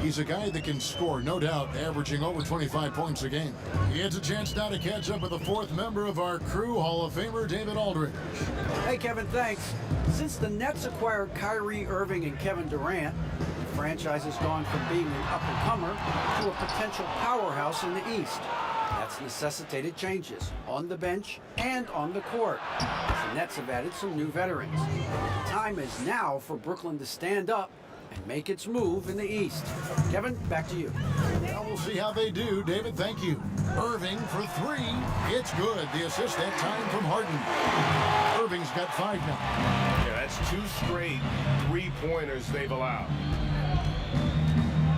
He's a guy that can score, no doubt, averaging over 25 points a game. He gets a chance now to catch up with the fourth member of our crew, Hall of Famer David Aldridge. Hey, Kevin, thanks. Since the Nets acquired Kyrie Irving and Kevin Durant, the franchise has gone from being an up-and-comer to a potential powerhouse in the East. That's necessitated changes on the bench and on the court. The Nets have added some new veterans. The time is now for Brooklyn to stand up and make its move in the East. Kevin, back to you. Well, we'll see how they do. David, thank you. Irving for 3. It's good. The assist that time from Harden. Irving's got 5 now. Yeah, that's 2 straight three-pointers they've allowed.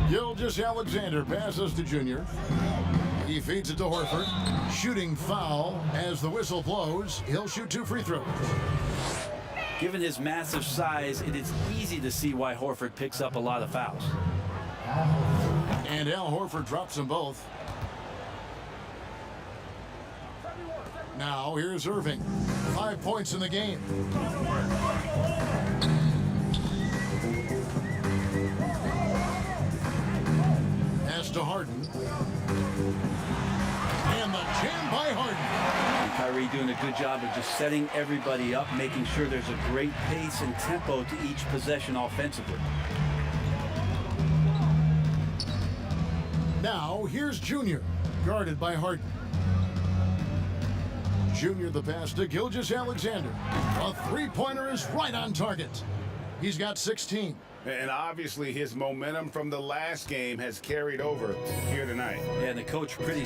Gilgeous-Alexander passes to Junior. He feeds it to Horford. Shooting foul as the whistle blows. He'll shoot 2 free throws. Given his massive size, it is easy to see why Horford picks up a lot of fouls. And Al Horford drops them both. Now here's Irving. 5 points in the game. Pass to Harden. And the jam by Harden. And Kyrie doing a good job of just setting everybody up, making sure there's a great pace and tempo to each possession offensively. Now here's Junior, guarded by Harden. Junior the pass to Gilgeous-Alexander. A three-pointer is right on target. He's got 16. And obviously his momentum from the last game has carried over here tonight. Yeah, and the coach pretty